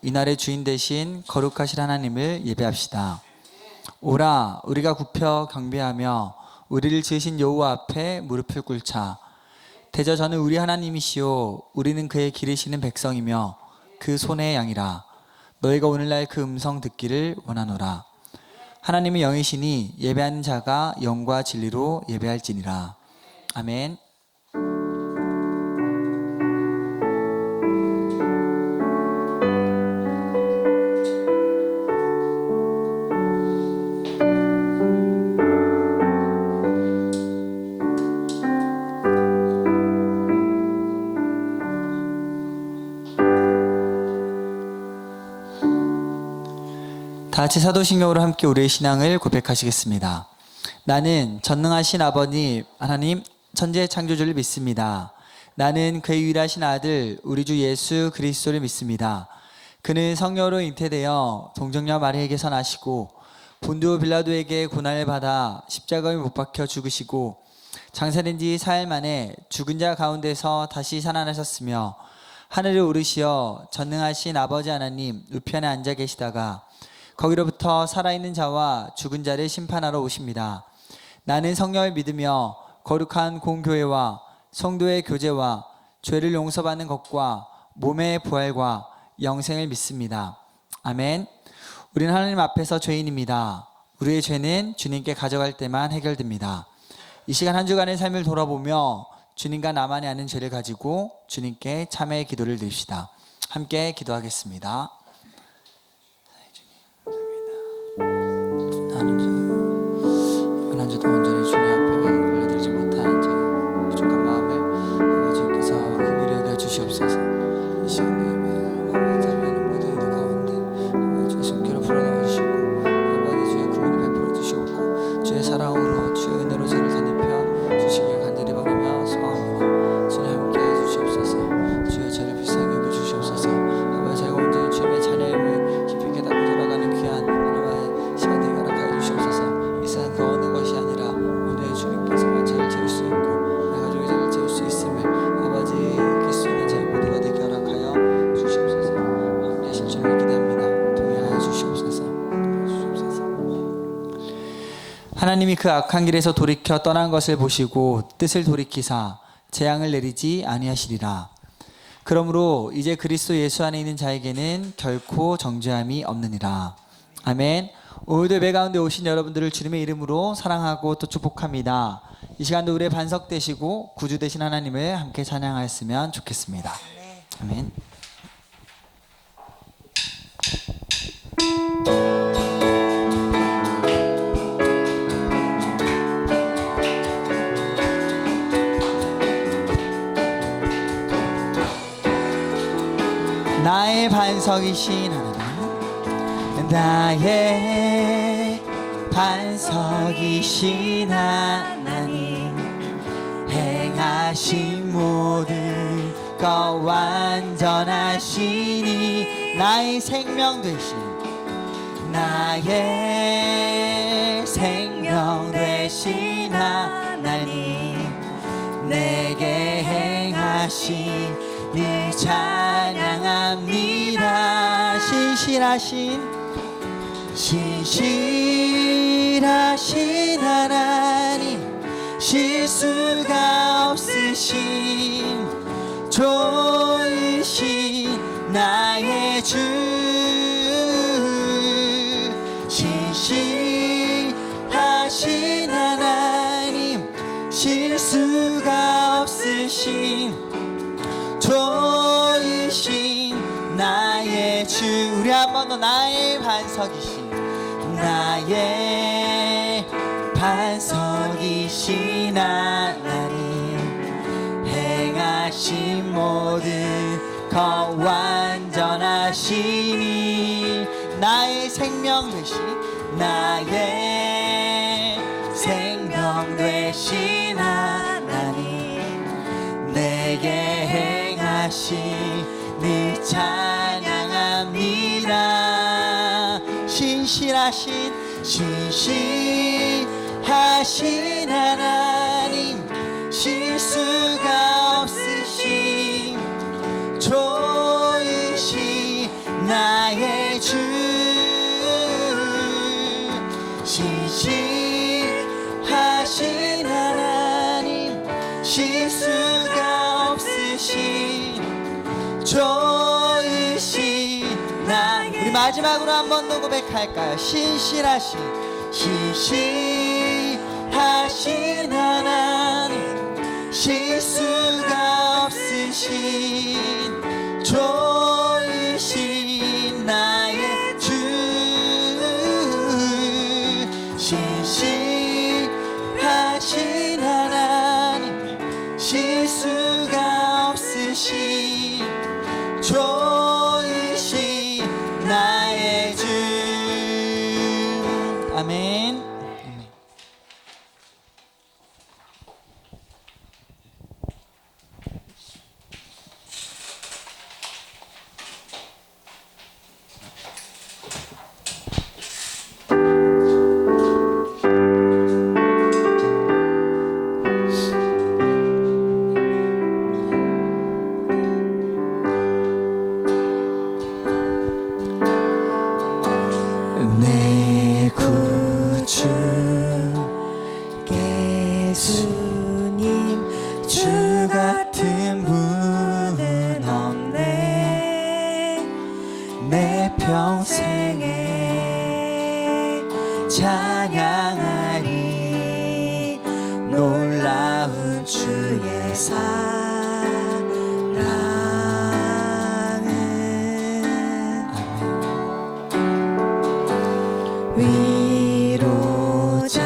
이날의 주인 되신 거룩하신 하나님을 예배합시다. 오라 우리가 굽혀 경배하며 우리를 지으신 여호와 앞에 무릎을 꿇자. 대저 저는 우리 하나님이시오 우리는 그의 기르시는 백성이며 그 손의 양이라. 너희가 오늘날 그 음성 듣기를 원하노라. 하나님은 영이시니 예배하는 자가 영과 진리로 예배할지니라. 아멘. 다 같이 사도신경으로 함께 우리의 신앙을 고백하시겠습니다. 나는 전능하신 아버님 하나님 천지의 창조주를 믿습니다. 나는 그의 유일하신 아들 우리 주 예수 그리스도를 믿습니다. 그는 성령으로 잉태되어 동정녀 마리아에게서 나시고 본디오 빌라도에게 고난을 받아 십자가에 못 박혀 죽으시고 장사된 지 4일 만에 죽은 자 가운데서 다시 살아나셨으며 하늘에 오르시어 전능하신 아버지 하나님 우편에 앉아 계시다가 거기로부터 살아있는 자와 죽은 자를 심판하러 오십니다. 나는 성령을 믿으며 거룩한 공교회와 성도의 교제와 죄를 용서받는 것과 몸의 부활과 영생을 믿습니다. 아멘. 우리는 하나님 앞에서 죄인입니다. 우리의 죄는 주님께 가져갈 때만 해결됩니다. 이 시간 한 주간의 삶을 돌아보며 주님과 나만이 아는 죄를 가지고 주님께 참회의 기도를 드립시다. 함께 기도하겠습니다. 한 주도 온전히 주님 앞에 올려드리지 못한 저 부족한 마음을 주님께서 긍휼히 여겨 주시옵소서. 이 시간 예배를 자리하는 모든 이들 가운데 주의 숨결을 풀어넣어 주시고 아버지 주의 긍휼히 베풀어 주시옵고 주의 사랑으로 주의 은혜로 저를 덧입혀 주시길 간절히 바라며 소원합니다. 주님 함께 해주시옵소서. 주의 죄를 비싸게 여겨 주시옵소서. 아버지 제가 온전히 주님의 자녀임을 깊이 깨닫고 돌아가는 귀한 하나님의 시간 되게 허락하여 주시옵소서. 이 세상 그 어느 것이 아니라 오늘 주님께서만 죄를 지을 수 있고 내 가족의 죄를 지을 수 있음을 아버지 그리스도의 죄 모두가 되게 허락하여 주시옵소서. 함께 하실 줄을 기대합니다. 동행하여 주시옵소서. 하나님이 그 악한 길에서 돌이켜 떠난 것을 보시고 뜻을 돌이키사 재앙을 내리지 아니하시리라. 그러므로 이제 그리스도 예수 안에 있는 자에게는 결코 정죄함이 없느니라. 아멘. 오늘도 예배 가운데 오신 여러분들을 주님의 이름으로 사랑하고 또 축복합니다. 이 시간도 우리의 반석 되시고 구주 되신 하나님을 함께 찬양하였으면 좋겠습니다. 아멘. 나의 반석이신 하나님, 나의 반석이신 하나님, 행하신 모든 것 완전하시니 나의 생명 되신 나의 생명 되신 하나님, 내게 행하신 늘 찬양합니다. 신실하신 하나님, 실수가 없으신 좋으신 나의 주, 신실하신 하나님, 실수가 없으신 좋으신 나의 주. 우리 한 번 더 나의 반석이신 나의 반석이신 하나님, 행하신 모든 것 완전하시니 나의 생명 되신 나의 생명 되신 하나님, 내게 늘 찬양합니다. 신실하신 하나님, 실수가 없으신 좋으신 나의 주 신실하신 하나님 실수가 없으신 좋으신 나의 우리 마지막으로 한 번 더 고백할까요? 신실하신 하나님 실수가 없으신 좋으신 나의 주 신실하신 하나님 실수가 없으신 좋으신 나의 주 아멘. 내 구주 예수님 주 같은 분은 없네 내 평생에 찬양하리 놀라운 주의 사랑은 위로자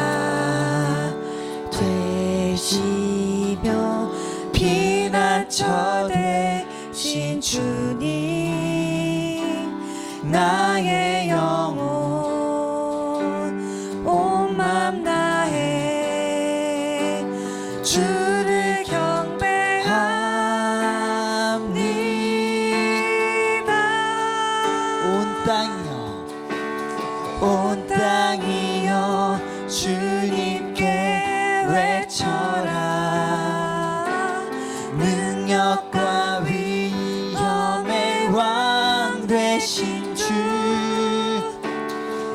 되시며 피난처 되신 주님 나의 영혼 온 맘 다해 주를 경배합니다 온 땅이여 주님께 외쳐라 능력과 위엄의 왕 되신 주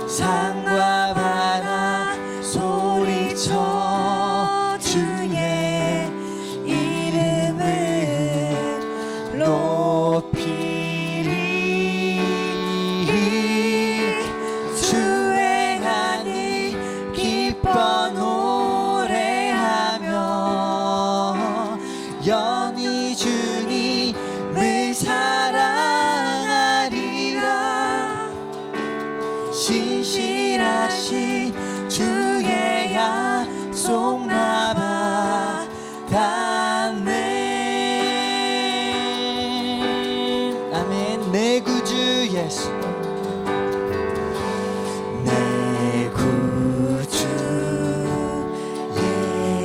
산과 바다 소리쳐 주의 이름을 높이리 주행하니 기뻐 노래하며 영이 주님을 사랑하리라 신실하신 주의 약속 나 받았네 아멘 내 구주 예수 내 구주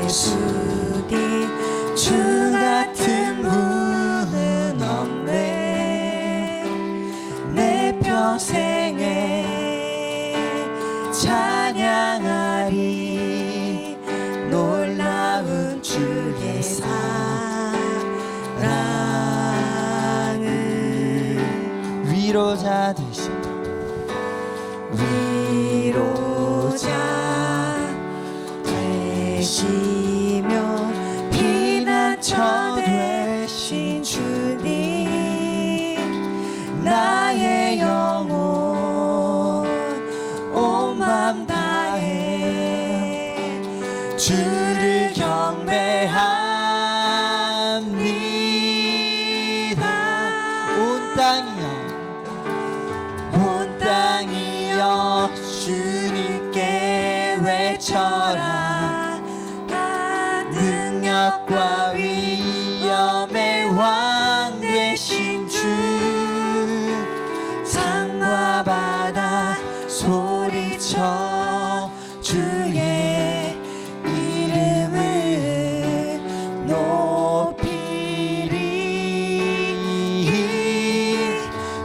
예수님 주 같은 분은 없네 내 평생에 찬양하리 놀라운 주의 사랑은 위로자 되신 위로자 되시며 피난처 되신 주님 나의 영혼 온 맘 다해 주를 경배합니다 온 땅이여 주님께 외쳐라 능력과 위엄의 왕 되신 주 산과 바다 소리쳐 주의 이름을 높이리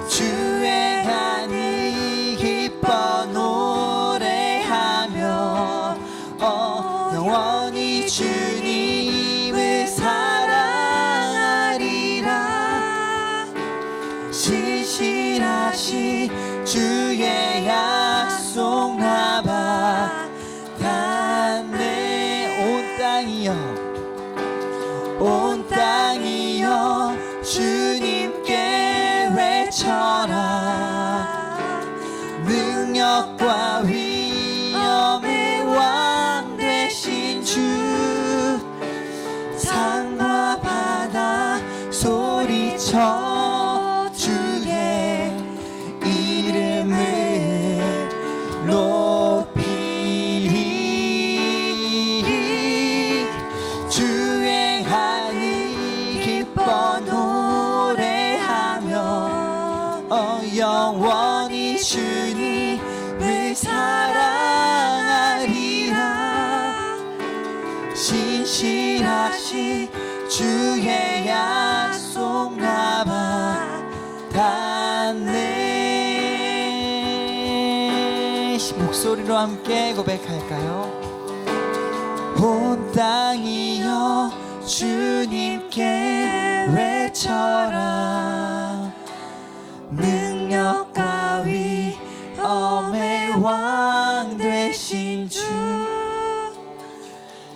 주행하니 기뻐 노래하며 영원히 주님을 사랑하리라 신실하신 주의 약속 나 받았네. 온 땅이여 주님께 외쳐라. 능력과 위엄의 왕 되신 주, 산과 바다 소리쳐 주의 이름을 높이리. 주행하니 기뻐 노래하며 영원히 주님을 사랑하리라. 신실하신 주의 약속 나 받았네. 목소리로 함께 고백할까요? 온 땅이여 주님께 외쳐라. 능력과 위엄의 왕 되신 주,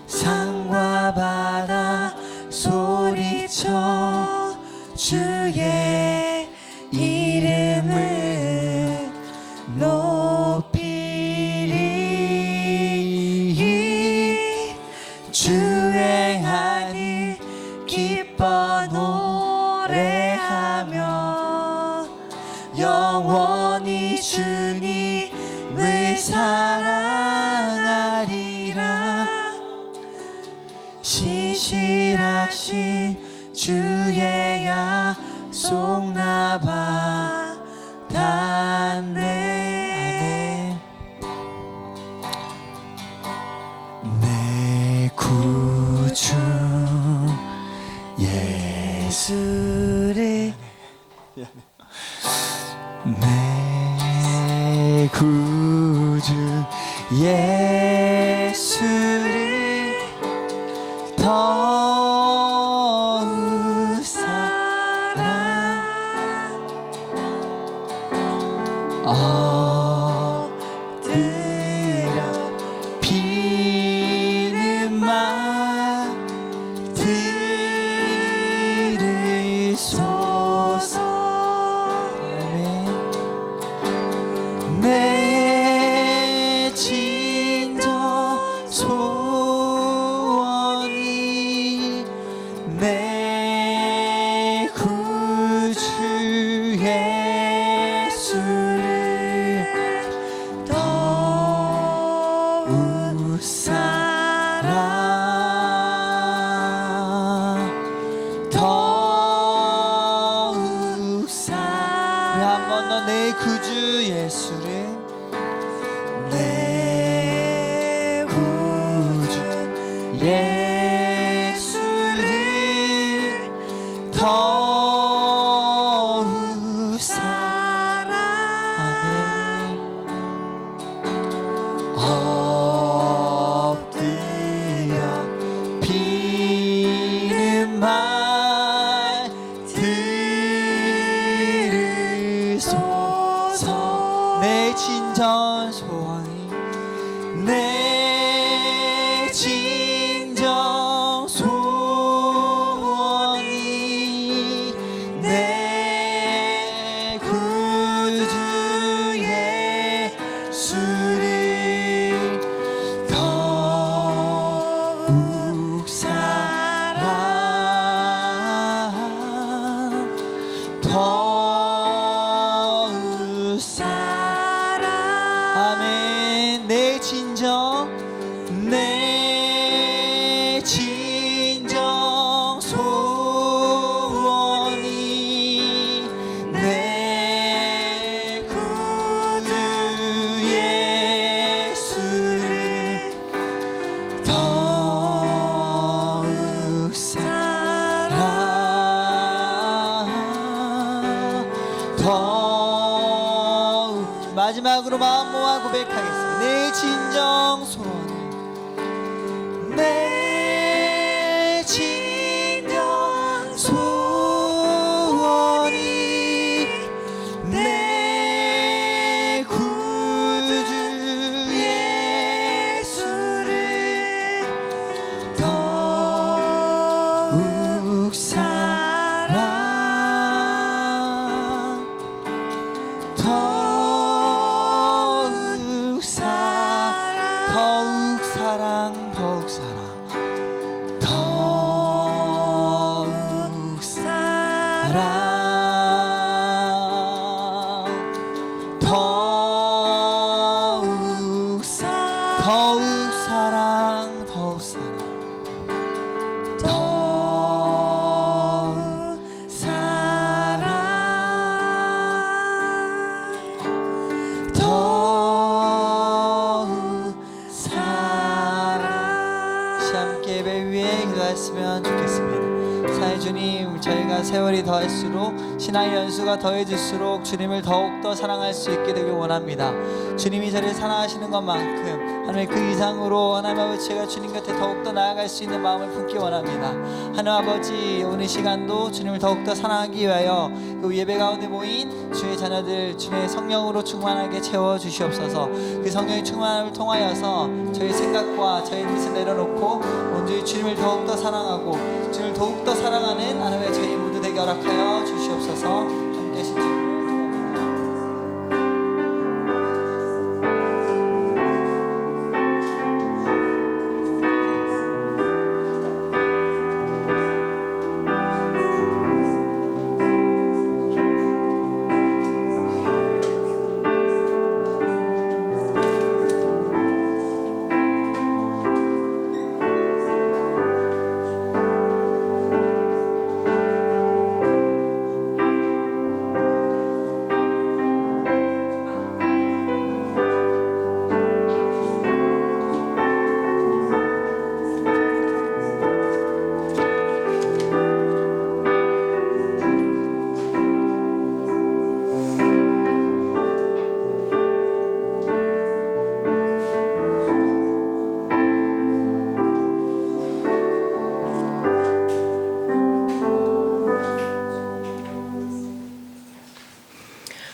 산과 바다 소리쳐 주의 이름을 높이리. 주행하니 기뻐 노래하며 영원히 주님을 사랑하리라. 신실하신 주의 약속 나 받았네. 내 구주 예수를, 내 구주 예수를 더욱 사랑 엎드려 비는 말 들으소서. 내 진정 소원이 내 구주 예수를 더욱 사랑, 더욱 사랑. 한 번 더 내 구주 예수를, 내 구주 예수를 더욱 사랑하네. 엎드려 비는 말 들으소서. 내 진정 소원이, 내 진정 소원이 내 구주 예수를 더욱 사랑, 더욱 사랑. 아멘. 내 진정, 내 진정 소원이 내 구주 예수를 더욱 사랑, 더욱. 마지막으로 마음 모아 고백하겠습니다. 내 진정 소원이, 내 진정 소원이 내 사랑 더욱 사랑 더욱 사랑 더욱 사랑 더욱 사랑 더욱 사랑 함께 예배 위에 기도했으면 좋겠습니다. 사랑의 주님, 저희가 세월이 더할수록 신앙의 연수가 더해질수록 주님을 더욱더 사랑할 수 있게 되길 원합니다. 주님이 저를 사랑하시는 것만큼 하나님 그 이상으로 하나님 아버지 제가 주님 곁에 더욱더 나아갈 수 있는 마음을 품기 원합니다. 하나님 아버지, 오늘 시간도 주님을 더욱더 사랑하기 위하여 그 예배 가운데 모인 주의 자녀들 주님의 성령으로 충만하게 채워주시옵소서. 그 성령의 충만함을 통하여서 저희 생각과 저희 뜻을 내려놓고 온전히 주님을 더욱더 사랑하고 주님을 더욱더 사랑하는 하나님의 저희 모두 되게 허락하여 주시옵소서. 함께 신청을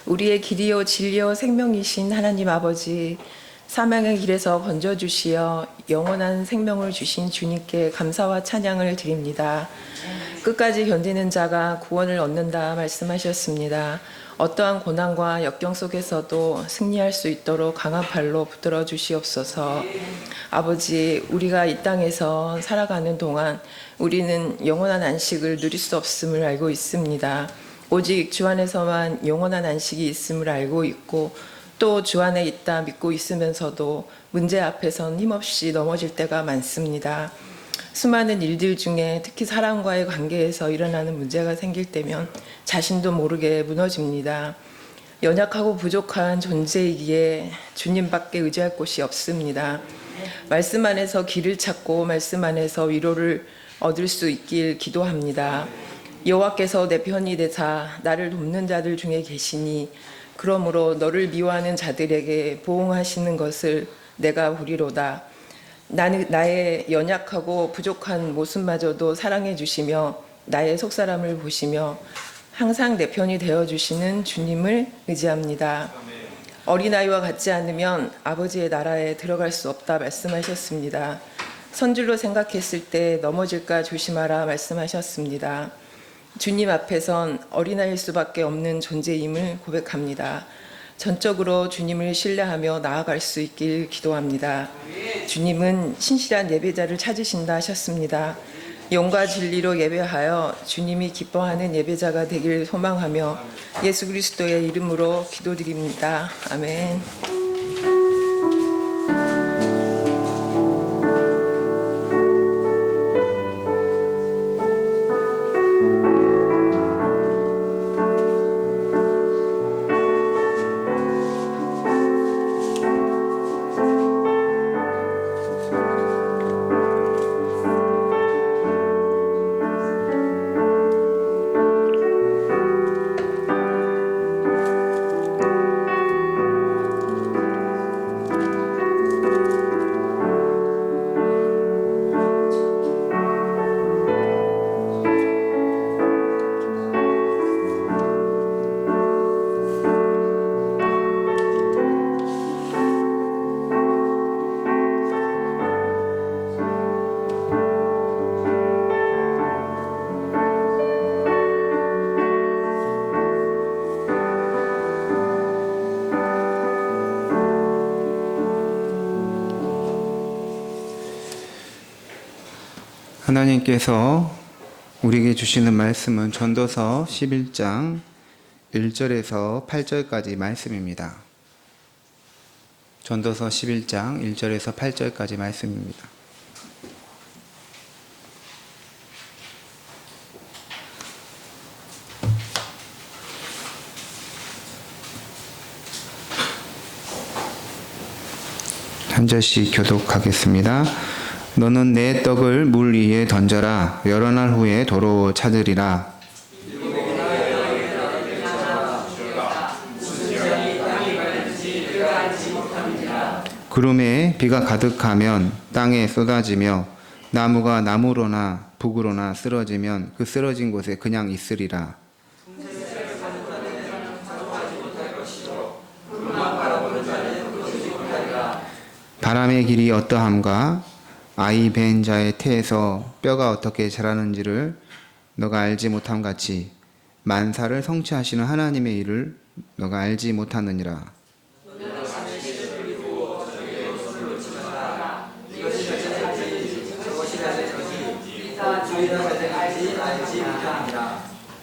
우리의 길이요 진리요 생명이신 하나님 아버지, 사명의 길에서 건져주시어 영원한 생명을 주신 주님께 감사와 찬양을 드립니다. 끝까지 견디는 자가 구원을 얻는다 말씀하셨습니다. 어떠한 고난과 역경 속에서도 승리할 수 있도록 강한 팔로 붙들어 주시옵소서. 아버지, 우리가 이 땅에서 살아가는 동안 우리는 영원한 안식을 누릴 수 없음을 알고 있습니다. 오직 주 안에서만 영원한 안식이 있음을 알고 있고, 또 주 안에 있다 믿고 있으면서도 문제 앞에선 힘없이 넘어질 때가 많습니다. 수많은 일들 중에 특히 사람과의 관계에서 일어나는 문제가 생길 때면 자신도 모르게 무너집니다. 연약하고 부족한 존재이기에 주님밖에 의지할 곳이 없습니다. 말씀 안에서 길을 찾고 말씀 안에서 위로를 얻을 수 있길 기도합니다. 여호와께서 내 편이 되사 나를 돕는 자들 중에 계시니 그러므로 너를 미워하는 자들에게 보응하시는 것을 내가 보리로다. 나의 연약하고 부족한 모습마저도 사랑해 주시며 나의 속사람을 보시며 항상 내 편이 되어주시는 주님을 의지합니다. 어린아이와 같지 않으면 아버지의 나라에 들어갈 수 없다 말씀하셨습니다. 선줄로 생각했을 때 넘어질까 조심하라 말씀하셨습니다. 주님 앞에선 어린아이일 수밖에 없는 존재임을 고백합니다. 전적으로 주님을 신뢰하며 나아갈 수 있길 기도합니다. 주님은 신실한 예배자를 찾으신다 하셨습니다. 영과 진리로 예배하여 주님이 기뻐하는 예배자가 되길 소망하며 예수 그리스도의 이름으로 기도드립니다. 아멘. 하나님께서 우리에게 주시는 말씀은 전도서 11장 1절에서 8절까지 말씀입니다. 전도서 11장 1절에서 8절까지 말씀입니다. 한 절씩 교독하겠습니다. 너는 내 떡을 물 위에 던져라. 여러 날 후에 도로 찾으리라. 구름에 비가 가득하면 땅에 쏟아지며 나무가 나무로나 북으로나 쓰러지면 그 쓰러진 곳에 그냥 있으리라. 바람의 길이 어떠함과 아이 벤 자의 태에서 뼈가 어떻게 자라는지를 너가 알지 못함 같이 만사를 성취하시는 하나님의 일을 너가 알지 못하느니라.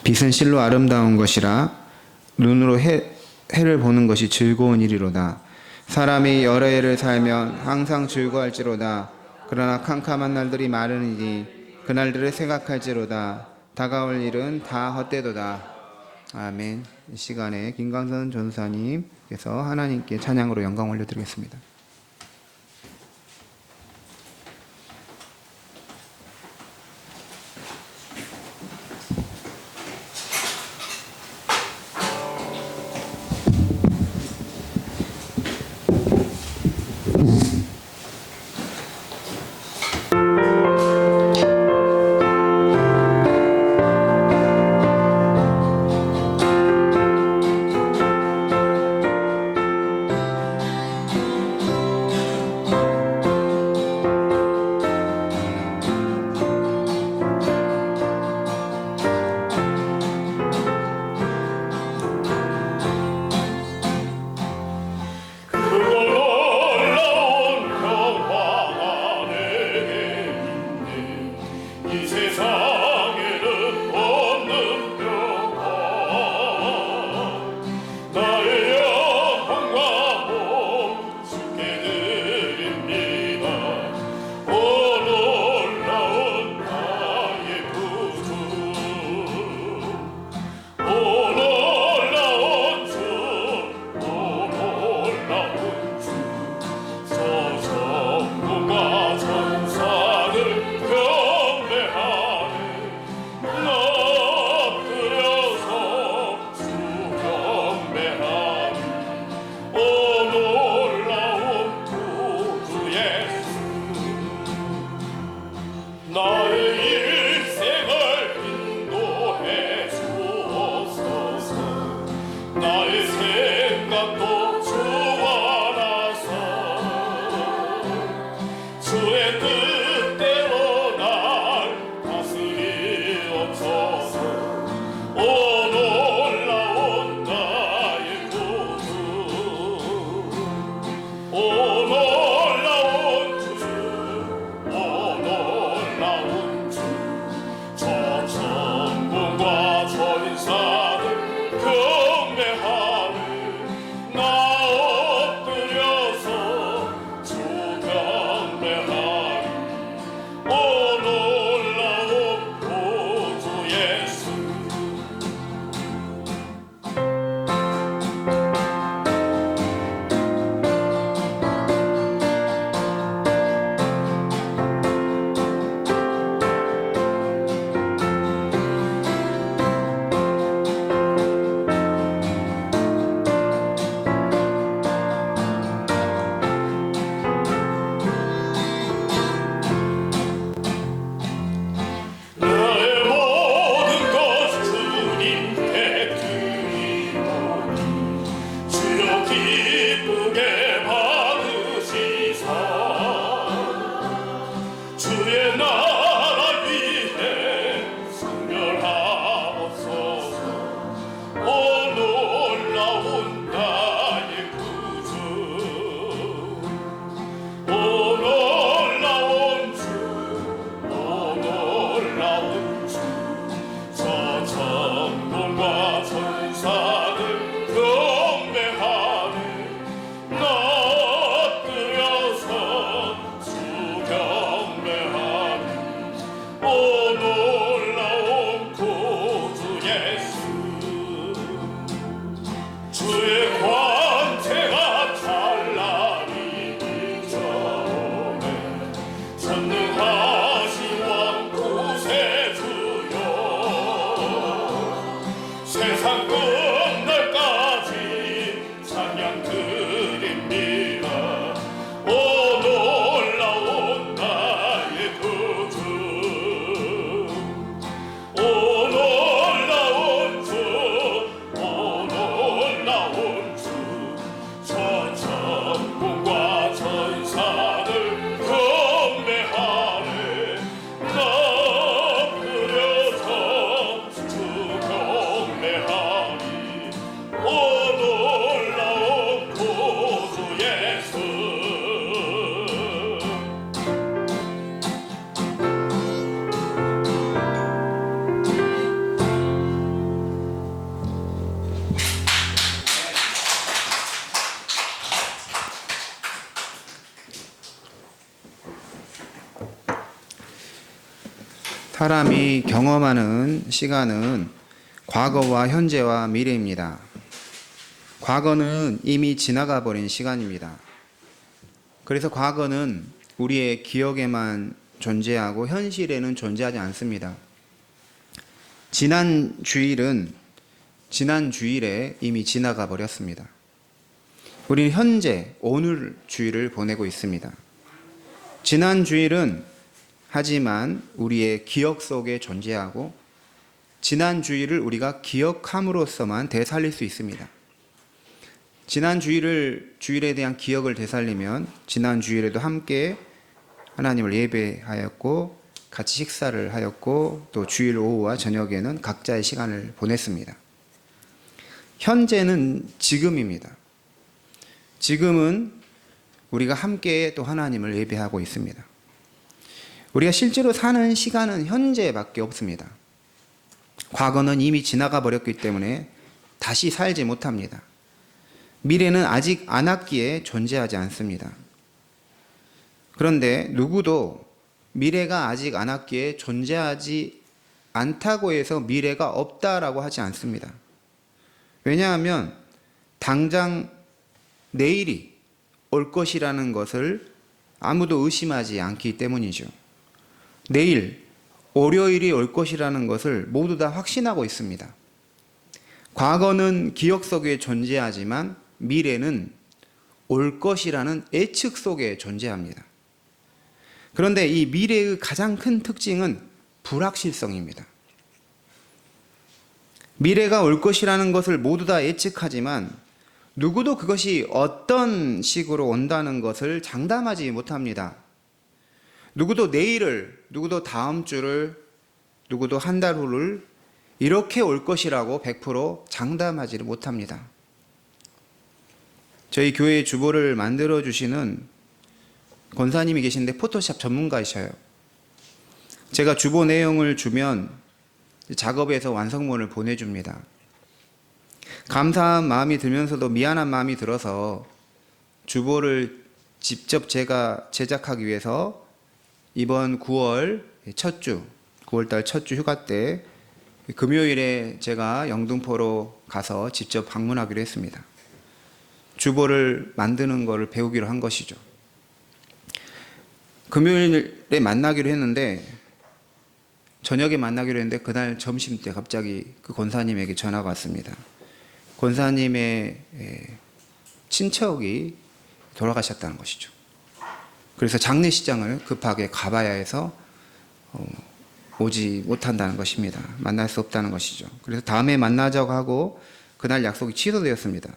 빛은 실로 아름다운 것이라 눈으로 해를 보는 것이 즐거운 일이로다. 사람이 여러 해를 살면 항상 즐거워할지로다. 그러나 캄캄한 날들이 많으니 그날들을 생각할지로다. 다가올 일은 다 헛되도다. 아멘. 이 시간에 김광선 전사님께서 하나님께 찬양으로 영광 올려드리겠습니다. 오 사람이 경험하는 시간은 과거와 현재와 미래입니다. 과거는 이미 지나가 버린 시간입니다. 그래서 과거는 우리의 기억에만 존재하고 현실에는 존재하지 않습니다. 지난 주일에 이미 지나가 버렸습니다. 우리는 현재, 오늘 주일을 보내고 있습니다. 지난 주일은 하지만 우리의 기억 속에 존재하고 지난 주일을 우리가 기억함으로써만 되살릴 수 있습니다. 지난 주일에 대한 기억을 되살리면 지난 주일에도 함께 하나님을 예배하였고 같이 식사를 하였고 또 주일 오후와 저녁에는 각자의 시간을 보냈습니다. 현재는 지금입니다. 지금은 우리가 함께 또 하나님을 예배하고 있습니다. 우리가 실제로 사는 시간은 현재밖에 없습니다. 과거는 이미 지나가 버렸기 때문에 다시 살지 못합니다. 미래는 아직 안 왔기에 존재하지 않습니다. 그런데 누구도 미래가 아직 안 왔기에 존재하지 않다고 해서 미래가 없다라고 하지 않습니다. 왜냐하면 당장 내일이 올 것이라는 것을 아무도 의심하지 않기 때문이죠. 내일, 월요일이 올 것이라는 것을 모두 다 확신하고 있습니다. 과거는 기억 속에 존재하지만 미래는 올 것이라는 예측 속에 존재합니다. 그런데 이 미래의 가장 큰 특징은 불확실성입니다. 미래가 올 것이라는 것을 모두 다 예측하지만 누구도 그것이 어떤 식으로 온다는 것을 장담하지 못합니다. 누구도 내일을, 누구도 다음 주를, 누구도 한 달 후를 이렇게 올 것이라고 100% 장담하지 못합니다. 저희 교회 주보를 만들어 주시는 권사님이 계신데 포토샵 전문가이셔요. 제가 주보 내용을 주면 작업해서 완성본을 보내줍니다. 감사한 마음이 들면서도 미안한 마음이 들어서 주보를 직접 제가 제작하기 위해서 이번 9월 첫 주, 9월달 첫 주 휴가 때 금요일에 제가 영등포로 가서 직접 방문하기로 했습니다. 주보를 만드는 것을 배우기로 한 것이죠. 금요일에 만나기로 했는데 저녁에 만나기로 했는데 그날 점심 때 갑자기 그 권사님에게 전화가 왔습니다. 권사님의 친척이 돌아가셨다는 것이죠. 그래서 장례식장을 급하게 가봐야 해서 오지 못한다는 것입니다. 만날 수 없다는 것이죠. 그래서 다음에 만나자고 하고 그날 약속이 취소되었습니다.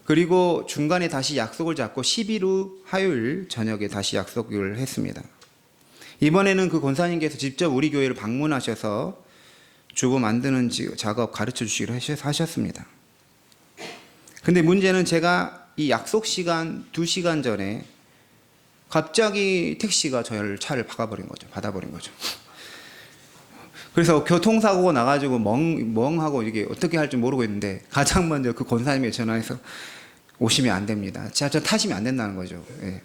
그리고 중간에 다시 약속을 잡고 10일 후 화요일 저녁에 다시 약속을 했습니다. 이번에는 그 권사님께서 직접 우리 교회를 방문하셔서 주보 만드는 작업 가르쳐 주시기로 하셨습니다. 근데 문제는 제가 이 약속 시간 2시간 전에 갑자기 택시가 저를 차를 받아버린 거죠. 그래서 교통사고가 나가지고 멍하고 이게 어떻게 할지 모르고 있는데 가장 먼저 그 권사님에 전화해서 오시면 안 됩니다. 지하철 타시면 안 된다는 거죠. 예.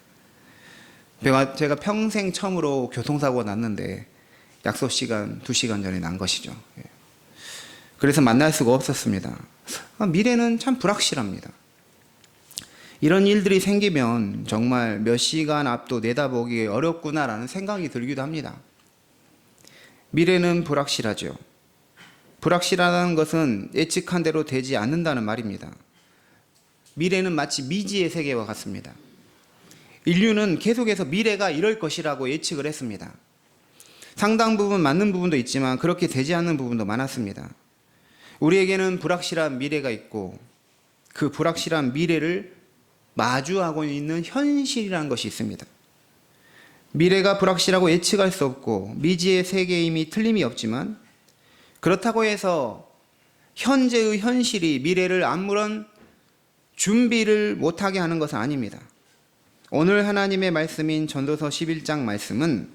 제가 평생 처음으로 교통사고가 났는데 약속 시간 2시간 전에 난 것이죠. 예. 그래서 만날 수가 없었습니다. 미래는 참 불확실합니다. 이런 일들이 생기면 정말 몇 시간 앞도 내다보기 어렵구나라는 생각이 들기도 합니다. 미래는 불확실하죠. 불확실하다는 것은 예측한 대로 되지 않는다는 말입니다. 미래는 마치 미지의 세계와 같습니다. 인류는 계속해서 미래가 이럴 것이라고 예측을 했습니다. 상당 부분 맞는 부분도 있지만 그렇게 되지 않는 부분도 많았습니다. 우리에게는 불확실한 미래가 있고 그 불확실한 미래를 마주하고 있는 현실이라는 것이 있습니다. 미래가 불확실하고 예측할 수 없고 미지의 세계임이 틀림이 없지만 그렇다고 해서 현재의 현실이 미래를 아무런 준비를 못하게 하는 것은 아닙니다. 오늘 하나님의 말씀인 전도서 11장 말씀은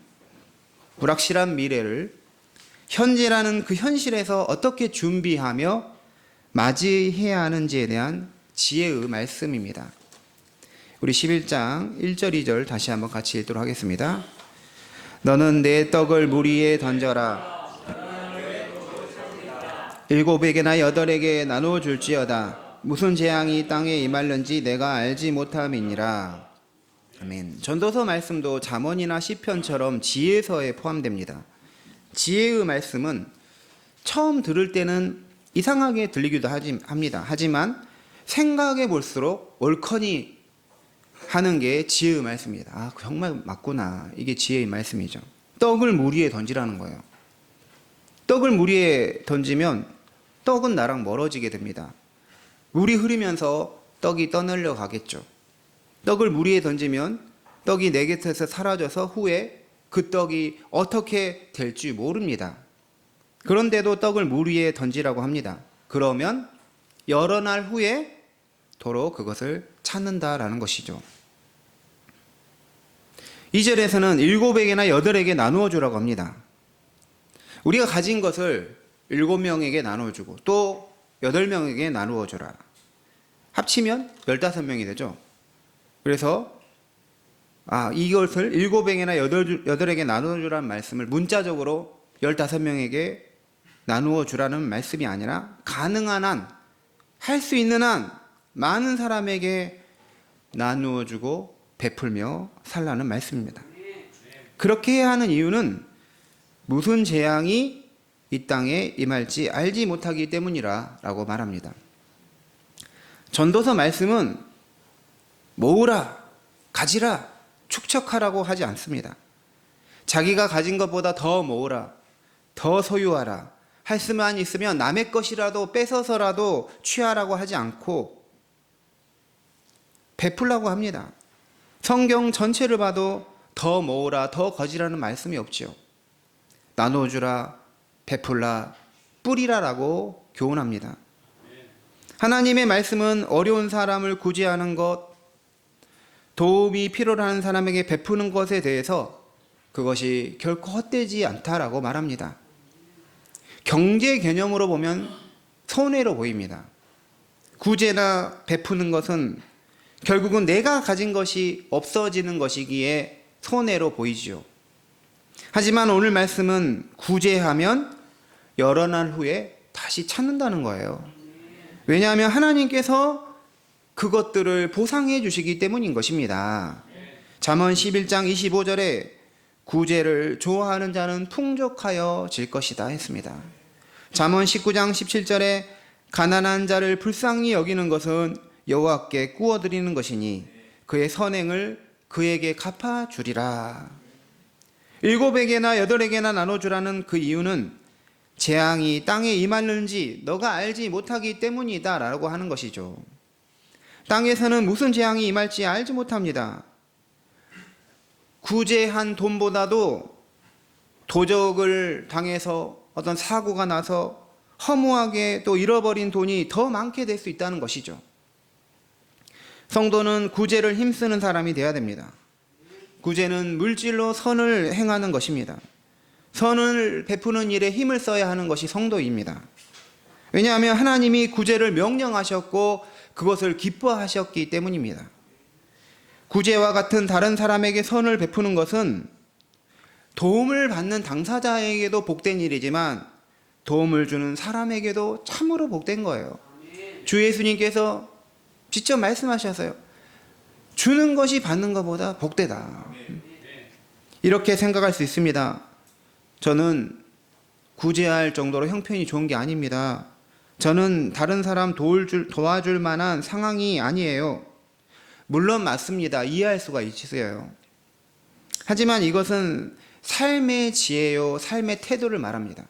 불확실한 미래를 현재라는 그 현실에서 어떻게 준비하며 맞이해야 하는지에 대한 지혜의 말씀입니다. 우리 11장 1절 2절 다시 한번 같이 읽도록 하겠습니다. 너는 내 떡을 물 위에 던져라. 7에게나 8에게 나누어 줄지어다. 무슨 재앙이 땅에 임할는지 내가 알지 못함이니라. 아멘. 전도서 말씀도 잠언이나 시편처럼 지혜서에 포함됩니다. 지혜의 말씀은 처음 들을 때는 이상하게 들리기도 합니다. 하지만 생각해 볼수록 옳거니 하는 게 지혜의 말씀입니다. 아, 정말 맞구나. 이게 지혜의 말씀이죠. 떡을 물 위에 던지라는 거예요. 떡을 물 위에 던지면 떡은 나랑 멀어지게 됩니다. 물이 흐르면서 떡이 떠내려 가겠죠. 떡을 물 위에 던지면 떡이 내 곁에서 사라져서 후에 그 떡이 어떻게 될지 모릅니다. 그런데도 떡을 물 위에 던지라고 합니다. 그러면 여러 날 후에 도로 그것을 찾는다라는 것이죠. 2절에서는 7에게나 8에게 나누어 주라고 합니다. 우리가 가진 것을 7명에게 나누어 주고 또 8명에게 나누어 주라. 합치면 15명이 되죠. 그래서 이것을 7에게나 8에게 나누어 주라는 말씀을 문자적으로 15명에게 나누어 주라는 말씀이 아니라 가능한 한, 할 수 있는 한 많은 사람에게 나누어 주고 베풀며 살라는 말씀입니다. 그렇게 해야 하는 이유는 무슨 재앙이 이 땅에 임할지 알지 못하기 때문이라 라고 말합니다. 전도서 말씀은 모으라, 가지라, 축적하라고 하지 않습니다. 자기가 가진 것보다 더 모으라, 더 소유하라, 할 수만 있으면 남의 것이라도 뺏어서라도 취하라고 하지 않고 베풀라고 합니다. 성경 전체를 봐도 더 모으라, 더 거지라는 말씀이 없지요. 나눠주라, 베풀라, 뿌리라라고 교훈합니다. 하나님의 말씀은 어려운 사람을 구제하는 것, 도움이 필요로 하는 사람에게 베푸는 것에 대해서 그것이 결코 헛되지 않다라고 말합니다. 경제 개념으로 보면 손해로 보입니다. 구제나 베푸는 것은 결국은 내가 가진 것이 없어지는 것이기에 손해로 보이지요. 하지만 오늘 말씀은 구제하면 여러 날 후에 다시 찾는다는 거예요. 왜냐하면 하나님께서 그것들을 보상해 주시기 때문인 것입니다. 잠언 11장 25절에 구제를 좋아하는 자는 풍족하여 질 것이다 했습니다. 잠언 19장 17절에 가난한 자를 불쌍히 여기는 것은 여호와께 구워드리는 것이니 그의 선행을 그에게 갚아주리라. 7에게나 8에게나 나눠주라는 그 이유는 재앙이 땅에 임하는지 너가 알지 못하기 때문이다 라고 하는 것이죠. 땅에서는 무슨 재앙이 임할지 알지 못합니다. 구제한 돈보다도 도적을 당해서 어떤 사고가 나서 허무하게 또 잃어버린 돈이 더 많게 될 수 있다는 것이죠. 성도는 구제를 힘쓰는 사람이 되어야 됩니다. 구제는 물질로 선을 행하는 것입니다. 선을 베푸는 일에 힘을 써야 하는 것이 성도입니다. 왜냐하면 하나님이 구제를 명령하셨고 그것을 기뻐하셨기 때문입니다. 구제와 같은 다른 사람에게 선을 베푸는 것은 도움을 받는 당사자에게도 복된 일이지만 도움을 주는 사람에게도 참으로 복된 거예요. 주 예수님께서 직접 말씀하셔서요. 주는 것이 받는 것보다 복되다. 이렇게 생각할 수 있습니다. 저는 구제할 정도로 형편이 좋은 게 아닙니다. 저는 다른 사람 도와줄 만한 상황이 아니에요. 물론 맞습니다. 이해할 수가 있어요. 하지만 이것은 삶의 지혜요, 삶의 태도를 말합니다.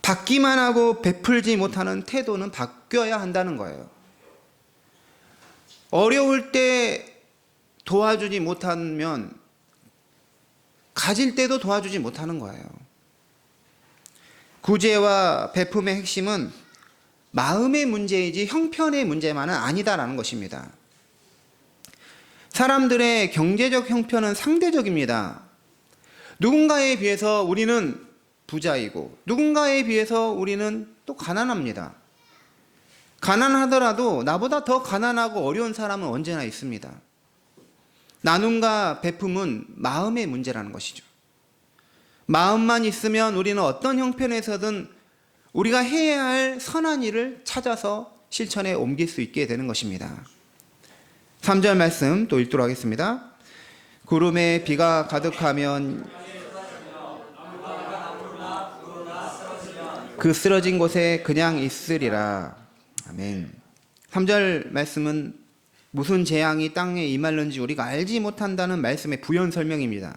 받기만 하고 베풀지 못하는 태도는 바뀌어야 한다는 거예요. 어려울 때 도와주지 못하면 가질 때도 도와주지 못하는 거예요. 구제와 베품의 핵심은 마음의 문제이지 형편의 문제만은 아니다라는 것입니다. 사람들의 경제적 형편은 상대적입니다. 누군가에 비해서 우리는 부자이고 누군가에 비해서 우리는 또 가난합니다. 가난하더라도 나보다 더 가난하고 어려운 사람은 언제나 있습니다. 나눔과 베품은 마음의 문제라는 것이죠. 마음만 있으면 우리는 어떤 형편에서든 우리가 해야 할 선한 일을 찾아서 실천에 옮길 수 있게 되는 것입니다. 3절 말씀 또 읽도록 하겠습니다. 구름에 비가 가득하면 그 쓰러진 곳에 그냥 있으리라. 아멘. 3절 말씀은 무슨 재앙이 땅에 임할는지 우리가 알지 못한다는 말씀의 부연 설명입니다.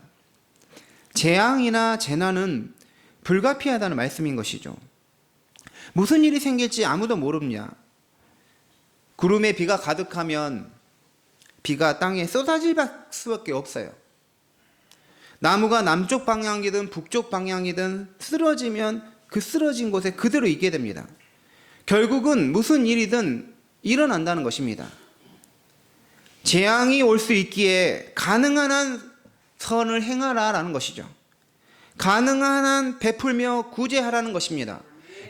재앙이나 재난은 불가피하다는 말씀인 것이죠. 무슨 일이 생길지 아무도 모릅니다. 구름에 비가 가득하면 비가 땅에 쏟아질 수밖에 없어요. 나무가 남쪽 방향이든 북쪽 방향이든 쓰러지면 그 쓰러진 곳에 그대로 있게 됩니다. 결국은 무슨 일이든 일어난다는 것입니다. 재앙이 올 수 있기에 가능한 한 선을 행하라라는 것이죠. 가능한 한 베풀며 구제하라는 것입니다.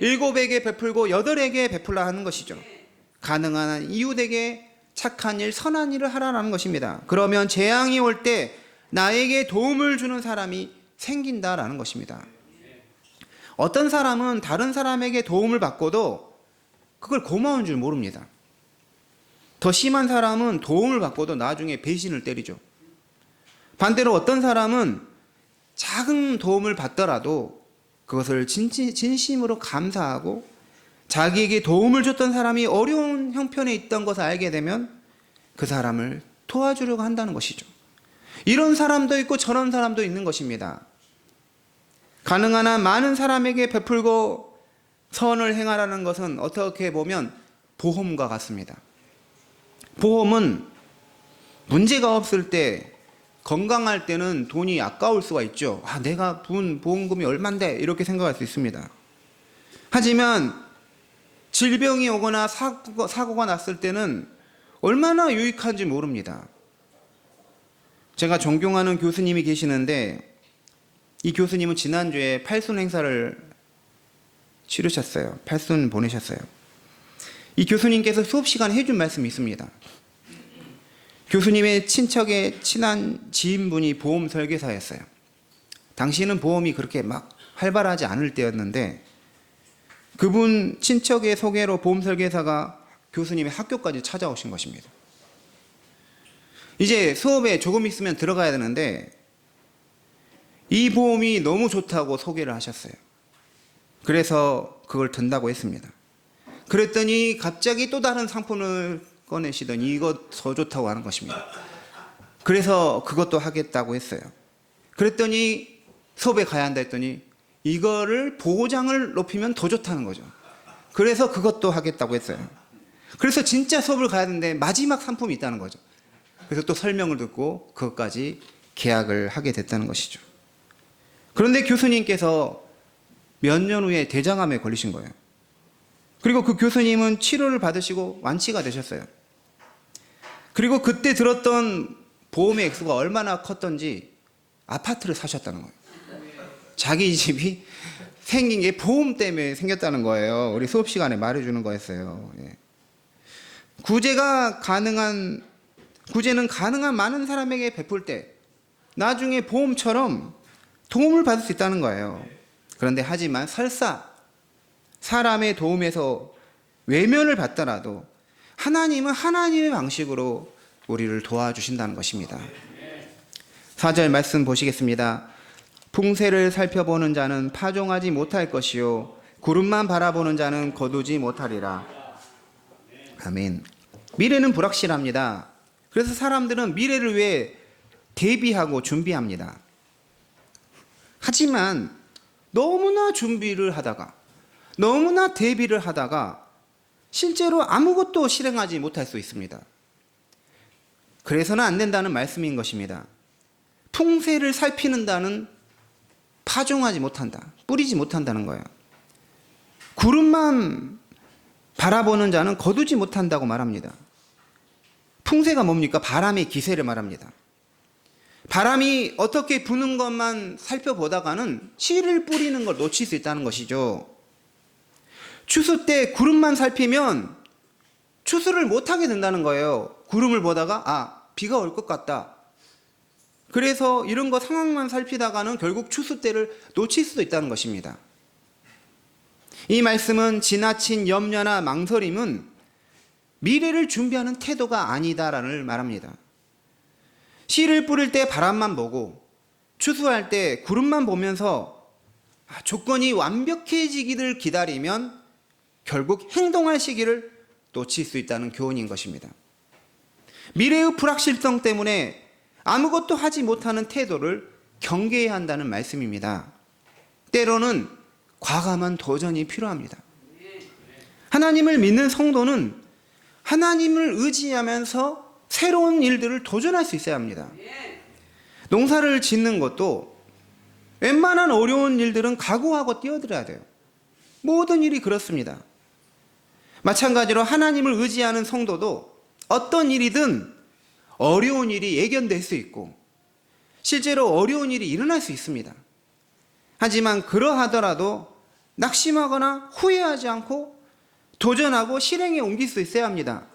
7에게 베풀고 8에게 베풀라 하는 것이죠. 가능한 한 이웃에게 착한 일, 선한 일을 하라는 것입니다. 그러면 재앙이 올 때 나에게 도움을 주는 사람이 생긴다라는 것입니다. 어떤 사람은 다른 사람에게 도움을 받고도 그걸 고마운 줄 모릅니다. 더 심한 사람은 도움을 받고도 나중에 배신을 때리죠. 반대로 어떤 사람은 작은 도움을 받더라도 그것을 진심으로 감사하고 자기에게 도움을 줬던 사람이 어려운 형편에 있던 것을 알게 되면 그 사람을 도와주려고 한다는 것이죠. 이런 사람도 있고 저런 사람도 있는 것입니다. 가능한 한 많은 사람에게 베풀고 선을 행하라는 것은 어떻게 보면 보험과 같습니다. 보험은 문제가 없을 때, 건강할 때는 돈이 아까울 수가 있죠. 내가 분 보험금이 얼만데 이렇게 생각할 수 있습니다. 하지만 질병이 오거나 사고가 났을 때는 얼마나 유익한지 모릅니다. 제가 존경하는 교수님이 계시는데 이 교수님은 지난주에 팔순 행사를 치르셨어요. 팔순 보내셨어요. 이 교수님께서 수업 시간에 해준 말씀이 있습니다. 교수님의 친척의 친한 지인분이 보험 설계사였어요. 당시는 보험이 그렇게 막 활발하지 않을 때였는데 그분 친척의 소개로 보험 설계사가 교수님의 학교까지 찾아오신 것입니다. 이제 수업에 조금 있으면 들어가야 되는데 이 보험이 너무 좋다고 소개를 하셨어요. 그래서 그걸 든다고 했습니다. 그랬더니 갑자기 또 다른 상품을 꺼내시더니 이거 더 좋다고 하는 것입니다. 그래서 그것도 하겠다고 했어요. 그랬더니 수업에 가야 한다 했더니 이거를 보호장을 높이면 더 좋다는 거죠. 그래서 그것도 하겠다고 했어요. 그래서 진짜 수업을 가야 되는데 마지막 상품이 있다는 거죠. 그래서 또 설명을 듣고 그것까지 계약을 하게 됐다는 것이죠. 그런데 교수님께서 몇 년 후에 대장암에 걸리신 거예요. 그리고 그 교수님은 치료를 받으시고 완치가 되셨어요. 그리고 그때 들었던 보험의 액수가 얼마나 컸던지 아파트를 사셨다는 거예요. 자기 집이 생긴 게 보험 때문에 생겼다는 거예요. 우리 수업 시간에 말해주는 거였어요. 구제는 가능한 많은 사람에게 베풀 때 나중에 보험처럼 도움을 받을 수 있다는 거예요. 그런데 하지만 설사 사람의 도움에서 외면을 받더라도 하나님은 하나님의 방식으로 우리를 도와주신다는 것입니다. 4절 말씀 보시겠습니다. 풍세를 살펴보는 자는 파종하지 못할 것이요 구름만 바라보는 자는 거두지 못하리라. 아멘. 미래는 불확실합니다. 그래서 사람들은 미래를 위해 대비하고 준비합니다. 하지만 너무나 준비를 하다가 너무나 대비를 하다가 실제로 아무것도 실행하지 못할 수 있습니다. 그래서는 안 된다는 말씀인 것입니다. 풍세를 살피는다는 파종하지 못한다, 뿌리지 못한다는 거예요. 구름만 바라보는 자는 거두지 못한다고 말합니다. 풍세가 뭡니까? 바람의 기세를 말합니다. 바람이 어떻게 부는 것만 살펴보다가는 씨를 뿌리는 걸 놓칠 수 있다는 것이죠. 추수 때 구름만 살피면 추수를 못하게 된다는 거예요. 구름을 보다가 비가 올 것 같다. 그래서 이런 거 상황만 살피다가는 결국 추수 때를 놓칠 수도 있다는 것입니다. 이 말씀은 지나친 염려나 망설임은 미래를 준비하는 태도가 아니다라는 말합니다. 씨를 뿌릴 때 바람만 보고 추수할 때 구름만 보면서 조건이 완벽해지기를 기다리면 결국 행동할 시기를 놓칠 수 있다는 교훈인 것입니다. 미래의 불확실성 때문에 아무것도 하지 못하는 태도를 경계해야 한다는 말씀입니다. 때로는 과감한 도전이 필요합니다. 하나님을 믿는 성도는 하나님을 의지하면서 새로운 일들을 도전할 수 있어야 합니다. 농사를 짓는 것도 웬만한 어려운 일들은 각오하고 뛰어들어야 돼요. 모든 일이 그렇습니다. 마찬가지로 하나님을 의지하는 성도도 어떤 일이든 어려운 일이 예견될 수 있고 실제로 어려운 일이 일어날 수 있습니다. 하지만 그러하더라도 낙심하거나 후회하지 않고 도전하고 실행에 옮길 수 있어야 합니다.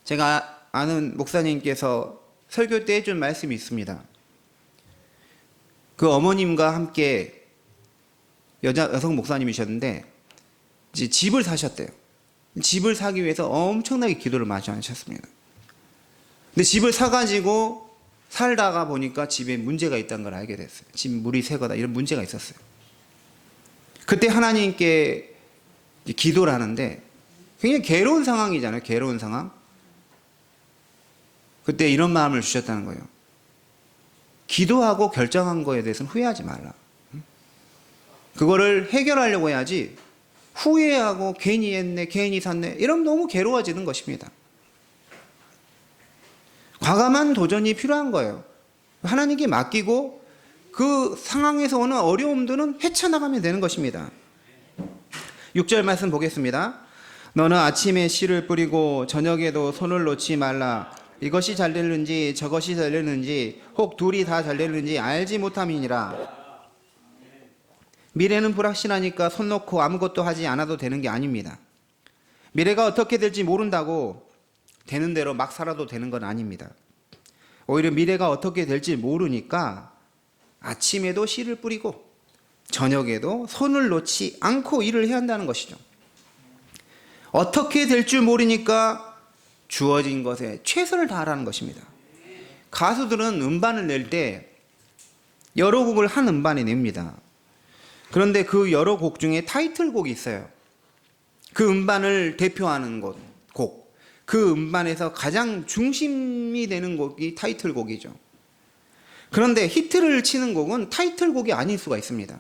제가 아는 목사님께서 설교 때 해준 말씀이 있습니다. 그 어머님과 함께 여성 목사님이셨는데 이제 집을 사셨대요. 집을 사기 위해서 엄청나게 기도를 많이 하셨습니다. 근데 집을 사가지고 살다가 보니까 집에 문제가 있다는 걸 알게 됐어요. 집 물이 새거나 이런 문제가 있었어요. 그때 하나님께 기도를 하는데 굉장히 괴로운 상황이잖아요. 괴로운 상황. 그때 이런 마음을 주셨다는 거예요. 기도하고 결정한 거에 대해서는 후회하지 말라. 그거를 해결하려고 해야지 후회하고 괜히 했네, 괜히 샀네 이러면 너무 괴로워지는 것입니다. 과감한 도전이 필요한 거예요. 하나님께 맡기고 그 상황에서 오는 어려움들은 헤쳐나가면 되는 것입니다. 6절 말씀 보겠습니다. 너는 아침에 씨를 뿌리고 저녁에도 손을 놓지 말라. 이것이 잘 되는지 저것이 잘 되는지 혹 둘이 다 잘 되는지 알지 못함이니라. 미래는 불확실하니까 손 놓고 아무것도 하지 않아도 되는 게 아닙니다. 미래가 어떻게 될지 모른다고 되는 대로 막 살아도 되는 건 아닙니다. 오히려 미래가 어떻게 될지 모르니까 아침에도 씨를 뿌리고 저녁에도 손을 놓지 않고 일을 해야 한다는 것이죠. 어떻게 될 줄 모르니까 주어진 것에 최선을 다하라는 것입니다. 가수들은 음반을 낼 때 여러 곡을 한 음반에 냅니다. 그런데 그 여러 곡 중에 타이틀곡이 있어요. 그 음반을 대표하는 곡. 그 음반에서 가장 중심이 되는 곡이 타이틀곡이죠. 그런데 히트를 치는 곡은 타이틀곡이 아닐 수가 있습니다.